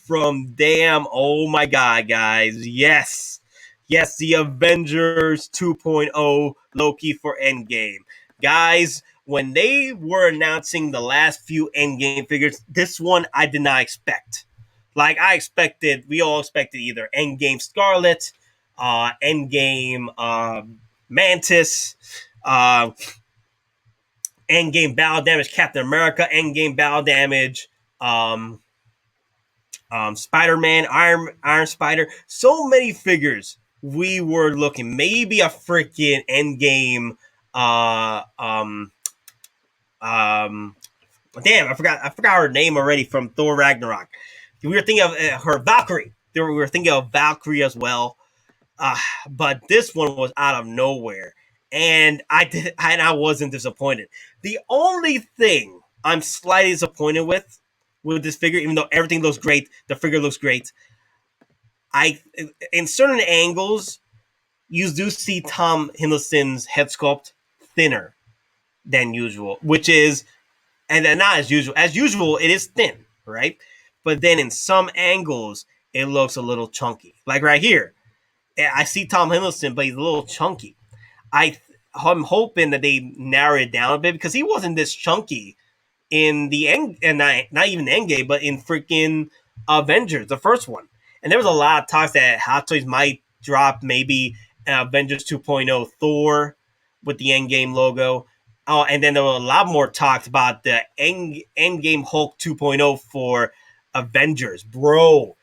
from damn, oh my god, guys, yes, the Avengers 2.0 Loki for EndGame, guys. When they were announcing the last few EndGame figures, this one I did not expect. Like, we all expected either EndGame Scarlet, EndGame Mantis, EndGame Battle Damage Captain America, EndGame Battle Damage Spider-Man, Iron Spider. So many figures we were looking. Maybe a freaking EndGame damn, I forgot her name already from Thor Ragnarok. We were thinking of her Valkyrie. We were thinking of Valkyrie as well. But this one was out of nowhere, and I wasn't disappointed. The only thing I'm slightly disappointed with this figure, even though everything looks great, the figure looks great. In certain angles, you do see Tom Hiddleston's head sculpt thinner than usual, which is, and not as usual. As usual, it is thin, right? But then in some angles, it looks a little chunky. Like right here, I see Tom Hiddleston, but he's a little chunky. I'm hoping that they narrow it down a bit, because he wasn't this chunky in the end, and not even Endgame, but in freaking Avengers, the first one. And there was a lot of talks that Hottoys might drop maybe Avengers 2.0 Thor with the Endgame logo. Oh, and then there were a lot more talks about the Endgame Hulk 2.0 for Avengers. Bro,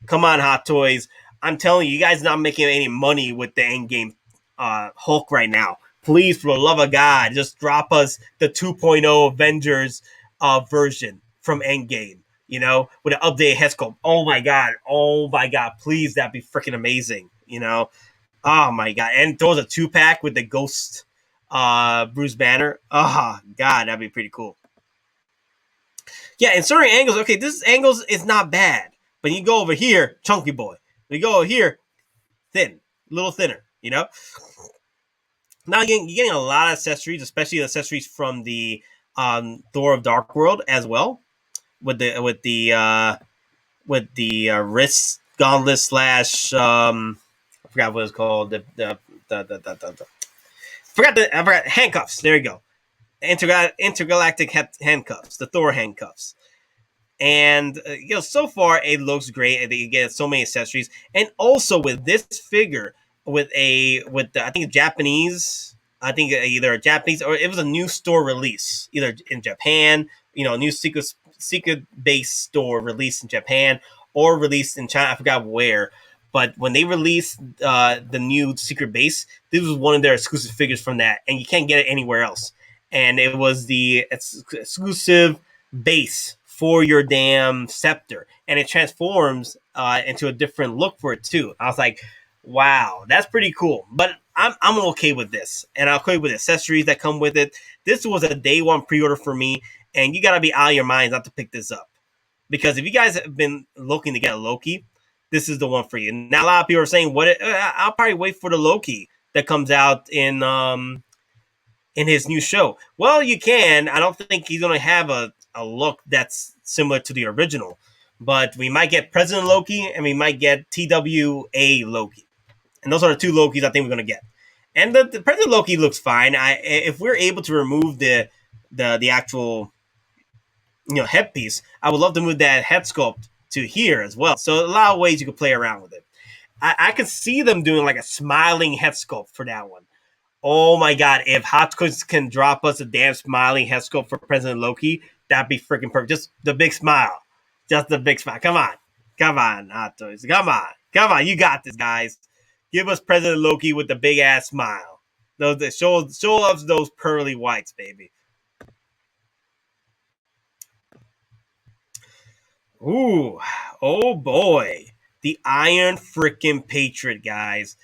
come on, Hottoys. I'm telling you, you guys not making any money with the Endgame Hulk right now. Please, for the love of God, just drop us the 2.0 Avengers version from Endgame. You know, with an updated head sculpt. Oh my god! Oh my god! Please, that'd be freaking amazing. You know, oh my god! And throws a 2-pack with the Ghost Bruce Banner. Oh god, that'd be pretty cool. Yeah, in certain angles, okay, this angles is not bad. But you go over here, chunky boy. You go over here, thin, a little thinner, you know? Now you're getting a lot of accessories, especially accessories from the Thor of Dark World as well, with the wrist gauntlet slash I forgot what it's called the I forgot handcuffs. There you go, intergalactic handcuffs, the Thor handcuffs. And so far it looks great. You get so many accessories, and also with this figure, I think Japanese, I think either a Japanese or it was a new store release, either in Japan, a new secret base store released in Japan or released in China. I forgot where, but when they released the new secret base, this was one of their exclusive figures from that, and you can't get it anywhere else. And it was the exclusive base for your damn scepter, and it transforms into a different look for it too. I was like, wow, that's pretty cool. But I'm okay with this, and I'm okay with accessories that come with it. This was a day one pre-order for me, and you gotta be out of your minds not to pick this up, because if you guys have been looking to get a Loki, this is the one for you. Now a lot of people are saying, "What? I'll probably wait for the Loki that comes out in his new show." Well, you can. I don't think he's going to have a look that's similar to the original, but we might get President Loki and we might get TWA Loki, and those are the two Lokis I think we're going to get. And the President Loki looks fine. If we're able to remove the actual headpiece, I would love to move that head sculpt to here as well. So a lot of ways you could play around with it. I could see them doing like a smiling head sculpt for that one. Oh my god, if Hottoys can drop us a damn smiling head sculpt for President Loki, that'd be freaking perfect. Just the big smile. Just the big smile. Come on. Come on, Hottoys. Come on. Come on. You got this, guys. Give us President Loki with the big ass smile. Show us those pearly whites, baby. Ooh. Oh boy. The Iron freaking Patriot, guys.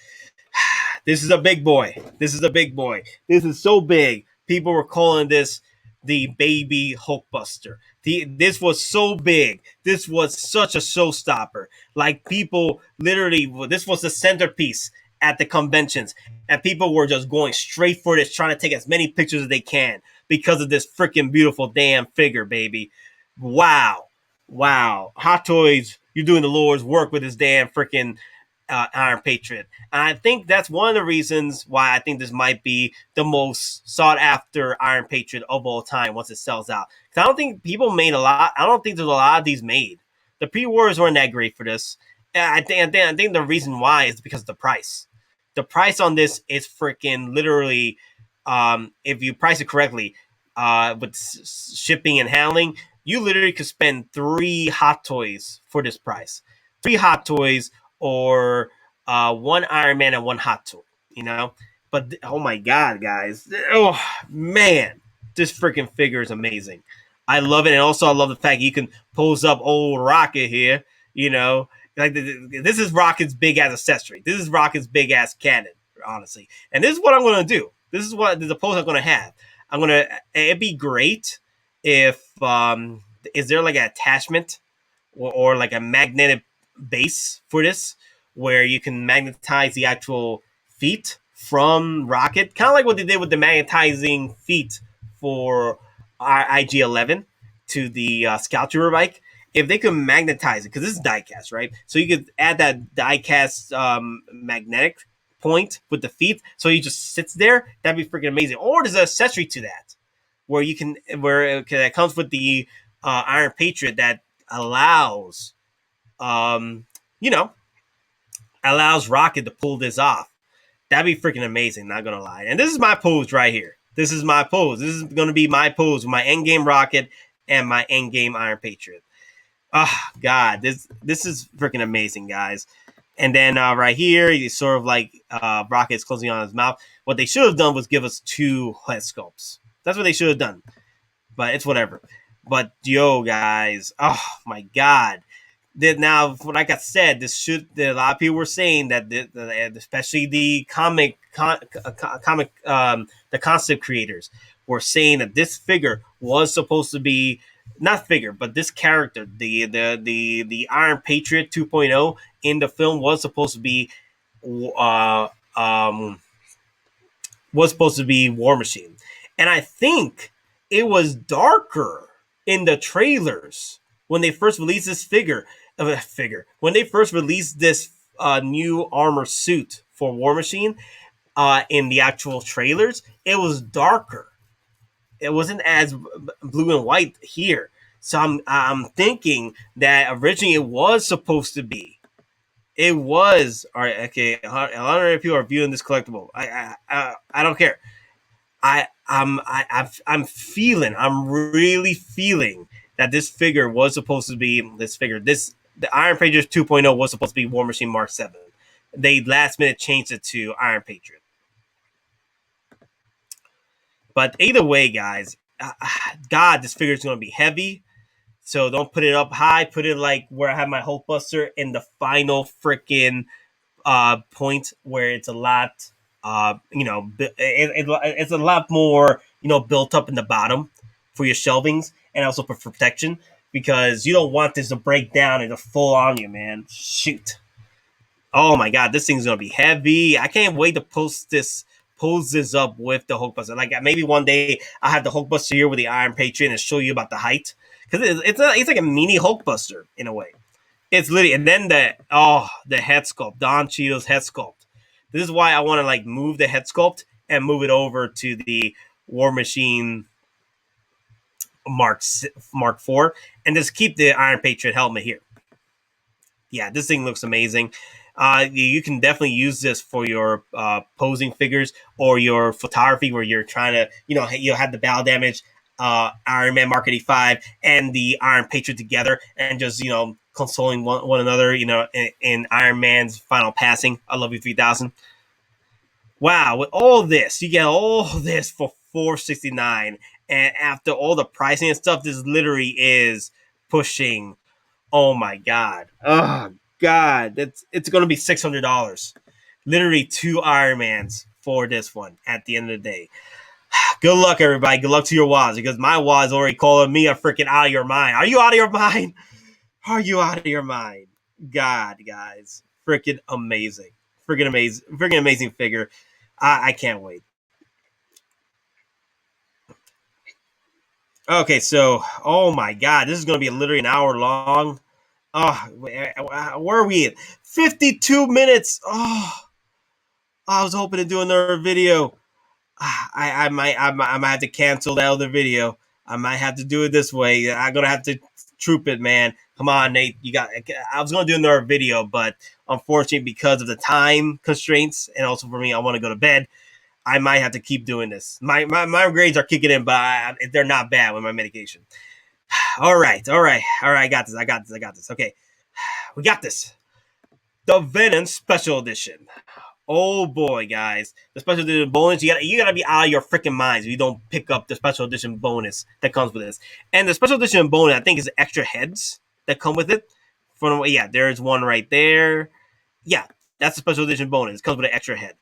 This is a big boy. This is a big boy. This is so big. People were calling this the baby Hulkbuster. This was so big. This was such a showstopper. Like, people literally, this was the centerpiece at the conventions, and people were just going straight for this, trying to take as many pictures as they can because of this freaking beautiful damn figure, baby. Wow. Wow. Hottoys, you're doing the Lord's work with this damn freaking Iron Patriot. And I think that's one of the reasons why I think this might be the most sought after Iron Patriot of all time once it sells out. Because I don't think people made a lot. I don't think there's a lot of these made. The pre-orders weren't that great for this. I think the reason why is because of the price. The price on this is freaking literally, if you price it correctly, with shipping and handling, you literally could spend 3 Hottoys for this price. 3 Hottoys, or 1 Iron Man and 1 Hot Toy, But oh my god, guys! Oh man, this freaking figure is amazing. I love it, and also I love the fact you can pose up old Rocket here. Like this is Rocket's big ass accessory. This is Rocket's big ass cannon, honestly. And this is what I'm gonna do. This is what the pose I'm gonna have. It'd be great if is there like an attachment or like a magnetic base for this where you can magnetize the actual feet from Rocket, kind of like what they did with the magnetizing feet for IG-11 to the Scout Trooper bike. If they could magnetize it, because this is diecast, right? So you could add that diecast magnetic point with the feet, so he just sits there. That'd be freaking amazing. Or there's an accessory to that where that comes with the Iron Patriot that allows allows Rocket to pull this off. That'd be freaking amazing, not gonna lie. And this is my pose right here. This is my pose. This is gonna be my pose with my Endgame Rocket and my Endgame Iron Patriot. Oh god, this is freaking amazing, guys. And then right here, it's sort of like Rocket's closing on his mouth. What they should have done was give us 2 head sculpts. That's what they should have done. But it's whatever. But yo, guys, oh my god! Now, like I said, a lot of people were saying that, especially the the concept creators were saying that this figure was supposed to be not figure, but this character, the Iron Patriot 2.0 in the film was supposed to be, uh, um, War Machine, and I think it was darker in the trailers when they first released this figure when they first released this new armor suit for War Machine. In the actual trailers, it was darker. It wasn't as blue and white here. So I'm thinking that originally it was supposed to be. It was all right. Okay, a lot of people are viewing this collectible. I don't care. I'm really feeling that this figure was supposed to be the Iron Patriot 2.0 was supposed to be War Machine Mark 7. They last minute changed it to Iron Patriot. But either way, guys, God, this figure is going to be heavy. So don't put it up high. Put it like where I have my Hulkbuster in the final freaking point where it's a lot, it's a lot more, built up in the bottom for your shelvings and also for protection, because you don't want this to break down and to fall on you, man. Shoot. Oh my god, this thing's gonna be heavy. I can't wait to pose this up with the Hulkbuster. Like maybe one day I have the Hulkbuster here with the Iron Patriot and show you about the height, because it's like a mini Hulkbuster in a way. It's literally, and then the head sculpt, Don Cheadle's head sculpt. This is why I want to like move the head sculpt and move it over to the War Machine Mark 4, and just keep the Iron Patriot helmet here. Yeah, this thing looks amazing. You can definitely use this for your posing figures or your photography, where you're trying to, you'll have the battle damage Iron Man Mark 85 and the Iron Patriot together, and just consoling one another, in Iron Man's final passing. I love you 3000. Wow, with all this, you get all this for $469, and after all the pricing and stuff, this literally is pushing. Oh my god! Oh god! It's going to be $600. Literally 2 Iron Mans for this one. At the end of the day, good luck, everybody. Good luck to your wads, because my wads already calling me a freaking out of your mind. Are you out of your mind? Are you out of your mind? God, guys, freaking amazing, freaking amazing figure. I can't wait. Okay, so oh my god, this is going to be literally an hour long. Oh, where are we at? 52 minutes. Oh, I was hoping to do another video. I might have to cancel that other video. I might have to do it this way. I'm gonna have to troop it, man. Come on, Nate. I was gonna do another video, but unfortunately, because of the time constraints, and also for me, I want to go to bed. I might have to keep doing this. My grades are kicking in, but they're not bad with my medication. All right. I got this. Okay, we got this. The Venom Special Edition. Oh boy, guys! The special edition bonus, you gotta be out of your freaking minds if you don't pick up the special edition bonus that comes with this. And the special edition bonus, I think, is extra heads that come with it. There's one right there. Yeah, that's the special edition bonus. It comes with an extra head.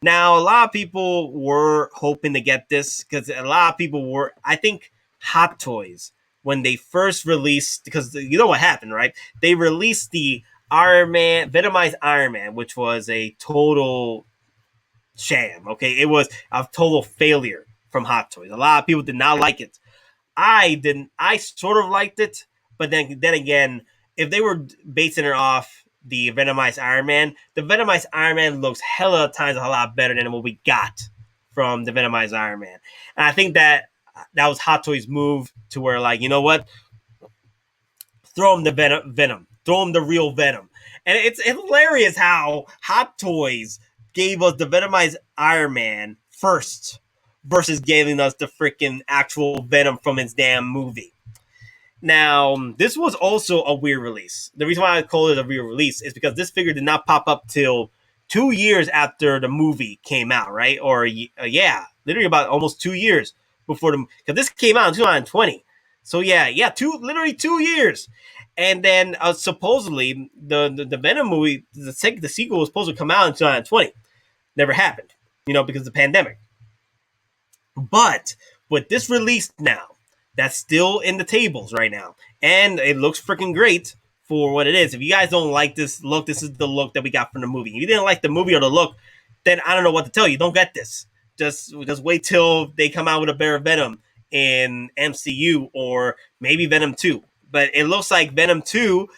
Now, a lot of people were hoping to get this, because a lot of people were, I think, Hottoys, when they first released, because you know what happened, right? They released the Iron Man, Venomized Iron Man, which was a total sham. Okay, it was a total failure from Hottoys. A lot of people did not like it. I didn't. I sort of liked it, but then again, if they were basing it off the Venomized Iron Man, the Venomized Iron Man looks hella times a lot better than what we got from the Venomized Iron Man. And I think that was Hottoys' move to where, like, you know what? Throw him the Venom. Throw him the real Venom. And it's hilarious how Hottoys gave us the Venomized Iron Man first versus giving us the freaking actual Venom from his damn movie. Now, this was also a weird release. The reason why I call it a weird release is because this figure did not pop up till 2 years after the movie came out, right? Or yeah, literally about almost 2 years before the because this came out in 2020. So yeah, literally 2 years. And then supposedly the Venom movie, the sequel was supposed to come out in 2020. Never happened, because of the pandemic. But with this release now, that's still in the tables right now, and it looks freaking great for what it is. If you guys don't like this look, this is the look that we got from the movie. If you didn't like the movie or the look, then I don't know what to tell you. Don't get this. Just wait till they come out with a better Venom in MCU or maybe Venom 2. But it looks like Venom 2,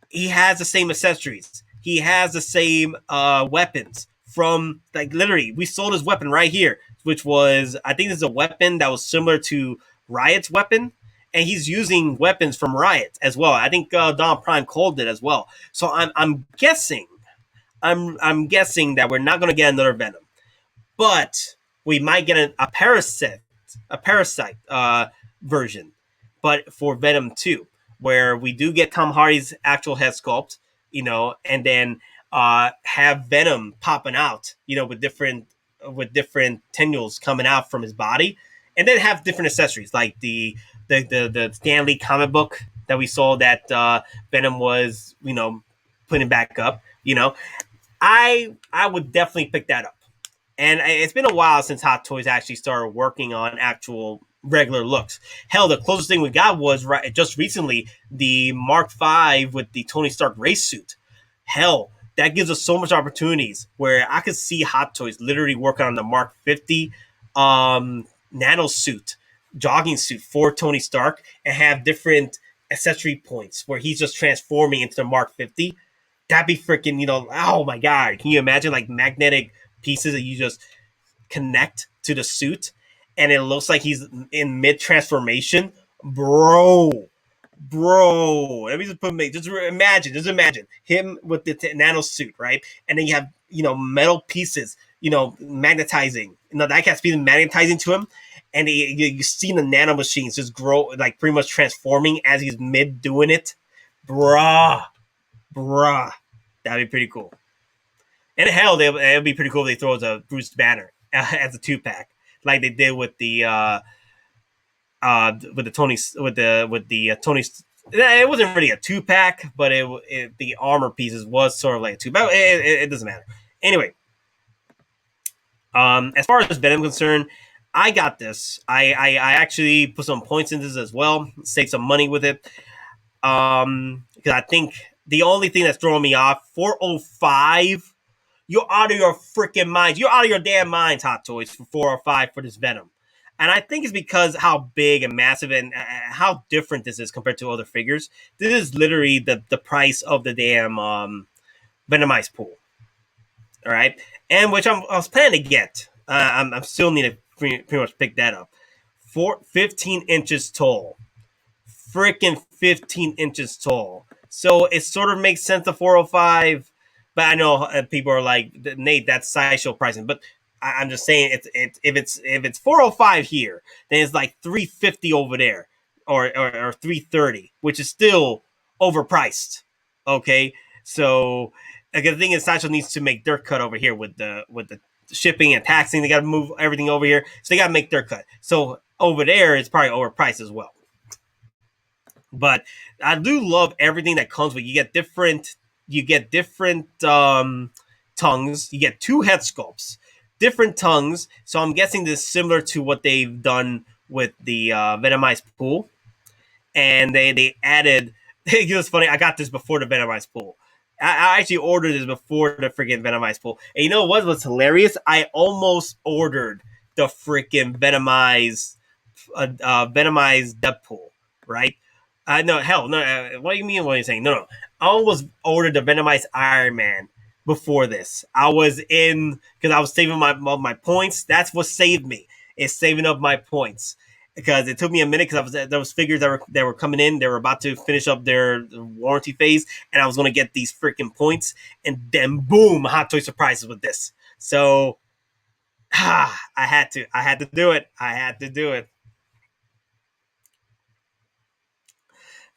he has the same accessories. He has the same weapons from, like, literally, we sold his weapon right here, which was, I think this is a weapon that was similar to Riot's weapon. And he's using weapons from Riot as well. I think Don Prime called it as well. So I'm guessing, I'm guessing that we're not going to get another Venom, but we might get a parasite version, but for Venom 2, where we do get Tom Hardy's actual head sculpt, and then have Venom popping out, with different tendrils coming out from his body, and then have different accessories like the Stan Lee comic book that we saw that Venom was, putting back up. I would definitely pick that up. And it's been a while since Hot Toys actually started working on actual regular looks. Hell, the closest thing we got was just recently the Mark V with the Tony Stark race suit. Hell, that gives us so much opportunities where I could see Hot Toys literally working on the Mark 50 nano suit, jogging suit for Tony Stark, and have different accessory points where he's just transforming into the Mark 50. That'd be freaking, oh my God. Can you imagine like magnetic pieces that you just connect to the suit and it looks like he's in mid transformation? Bro, let me just imagine him with the nano suit, right? And then you have, metal pieces, magnetizing, that can't be magnetizing to him. And you see the nano machines just grow, like pretty much transforming as he's mid doing it. Bruh, that'd be pretty cool. And hell, it'd be pretty cool if they throw a Bruce Banner as a 2-pack, like they did with the Tony Tony. It wasn't really a 2-pack, but the armor pieces was sort of like a 2-pack. It doesn't matter. Anyway, as far as Venom concerned, I got this. I actually put some points in this as well, save some money with it. Because I think the only thing that's throwing me off, 405. You're out of your freaking minds. You're out of your damn minds, Hot Toys, for 405 for this Venom. And I think it's because how big and massive and how different this is compared to other figures. This is literally the price of the damn Venomized pool. All right. And which I was planning to get. I'm still need to pretty much pick that up. 15 inches tall. Freaking 15 inches tall. So it sort of makes sense to 405. But I know people are like, Nate, that's Sideshow pricing. But I'm just saying, if it's 405 here, then it's like 350 over there, or 330, which is still overpriced. Okay, so the thing is, Sideshow needs to make their cut over here with the shipping and taxing. They got to move everything over here, so they got to make their cut. So over there, it's probably overpriced as well. But I do love everything that comes with. You get different tongues. You get 2 head sculpts, different tongues. So I'm guessing this is similar to what they've done with the Venomized pool. And they added. It was funny. I got this before the Venomized pool. I actually ordered this before the freaking Venomized pool. And you know what was hilarious? I almost ordered the freaking Venomized Deadpool, right? No, hell, no. What do you mean? What are you saying? No. I almost ordered the Venomized Iron Man before this. I was in because I was saving my points. That's what saved me. It's saving up my points because it took me a minute because there was figures that were coming in. They were about to finish up their warranty phase, and I was going to get these freaking points. And then boom, Hot Toy surprises with this. So I had to do it. I had to do it.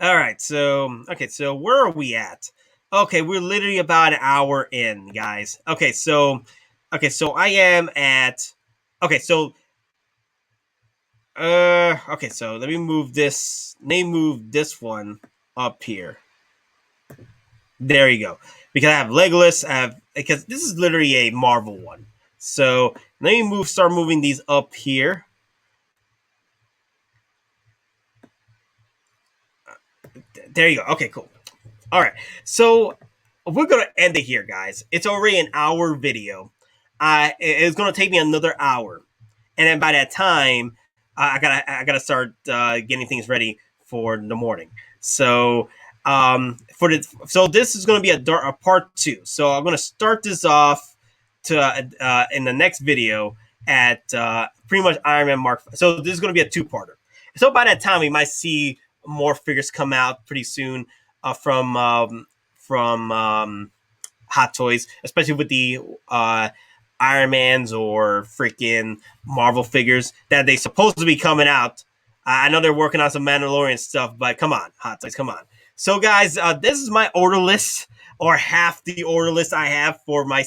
All right. So okay. So where are we at? Okay, we're literally about an hour in, guys. Okay. So I am at. Okay. So let me move this. Let me move this one up here. There you go. Because I have Legolas. I have because this is literally a Marvel one. So let me start moving these up here. There you go. Okay, cool. All right. So we're gonna end it here, guys. It's already an hour video. It's gonna take me another hour, and then by that time, I gotta start getting things ready for the morning. So so this is gonna be a part two. So I'm gonna start this off to in the next video at pretty much Iron Man Mark. So this is gonna be a two-parter. So by that time, we might see more figures come out pretty soon from Hot Toys, especially with the Iron Mans or freaking Marvel figures that they supposed to be coming out. I know they're working on some Mandalorian stuff, but come on, Hot Toys, come on. So, guys, this is my order list, or half the order list I have for my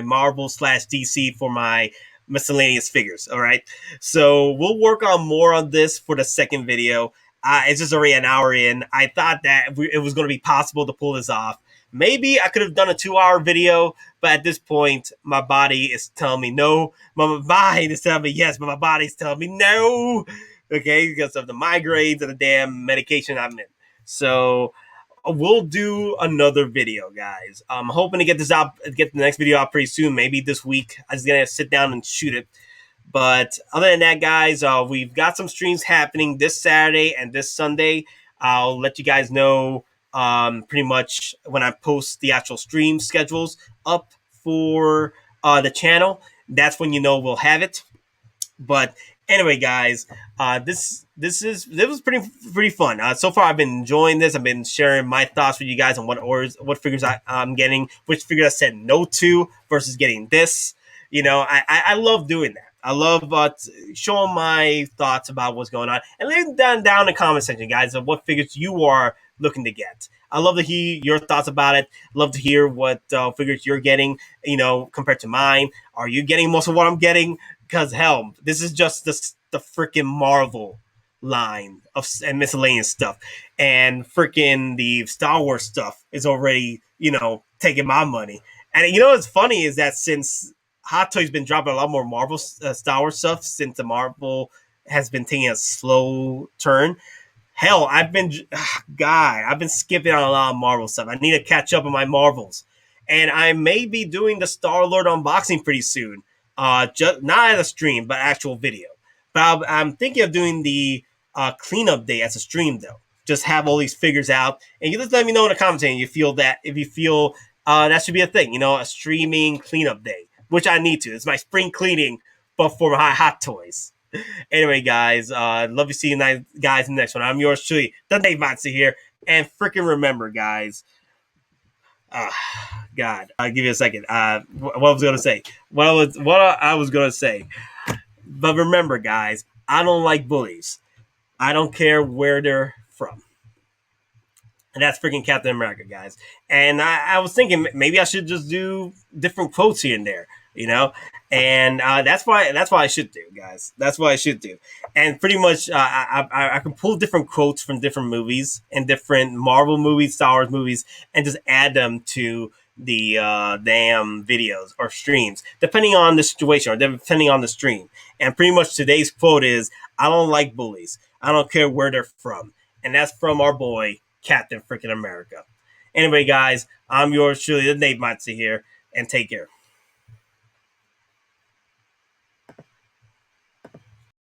Marvel slash DC for my miscellaneous figures. All right, so we'll work on more on this for the second video. It's just already an hour in. I thought that it was going to be possible to pull this off. Maybe I could have done a 2 hour video, but at this point, my body is telling me no. My mind is telling me yes, but my body's telling me no. Okay, because of the migraines and the damn medication I'm in. So we'll do another video, guys. I'm hoping to get get the next video out pretty soon, maybe this week. I'm just gonna sit down and shoot it. But other than that, guys, we've got some streams happening this Saturday and this Sunday. I'll let you guys know pretty much when I post the actual stream schedules up for the channel. That's when you know we'll have it. But anyway, guys, this was pretty fun. So far, I've been enjoying this. I've been sharing my thoughts with you guys on what figures I'm getting, which figures I said no to versus getting this. I love doing that. I love showing my thoughts about what's going on and leave them down in the comment section, guys, of what figures you are looking to get. I love to hear your thoughts about it. Love to hear what figures you're getting, compared to mine. Are you getting most of what I'm getting? Because hell, this is just the freaking Marvel line of and miscellaneous stuff, and freaking the Star Wars stuff is already taking my money. And what's funny is that since Hot Toys been dropping a lot more Marvel Star Wars stuff since the Marvel has been taking a slow turn. Hell, I've been skipping on a lot of Marvel stuff. I need to catch up on my Marvels, and I may be doing the Star Lord unboxing pretty soon. Just not as a stream, but actual video. But I'm thinking of doing the cleanup day as a stream, though. Just have all these figures out, and you just let me know in the comments if you feel that should be a thing. A streaming cleanup day, which I need to. It's my spring cleaning, but for my Hot Toys. Anyway, guys, love to see you guys in the next one. I'm yours truly, the Dave Matsu here, and freaking remember, guys. Uh, God, I'll give you a second. What I was gonna say. What I was gonna say. But remember, guys, I don't like bullies. I don't care where they're from. And that's freaking Captain America, guys. And I was thinking maybe I should just do different quotes here and there, and that's why I should do, guys. That's what I should do. And pretty much, I can pull different quotes from different movies and different Marvel movies, Star Wars movies, and just add them to the damn videos or streams, depending on the situation or depending on the stream. And pretty much today's quote is, "I don't like bullies. I don't care where they're from," and that's from our boy Captain freaking America. Anyway, guys, I'm yours truly, the Nate Matsu here, and take care.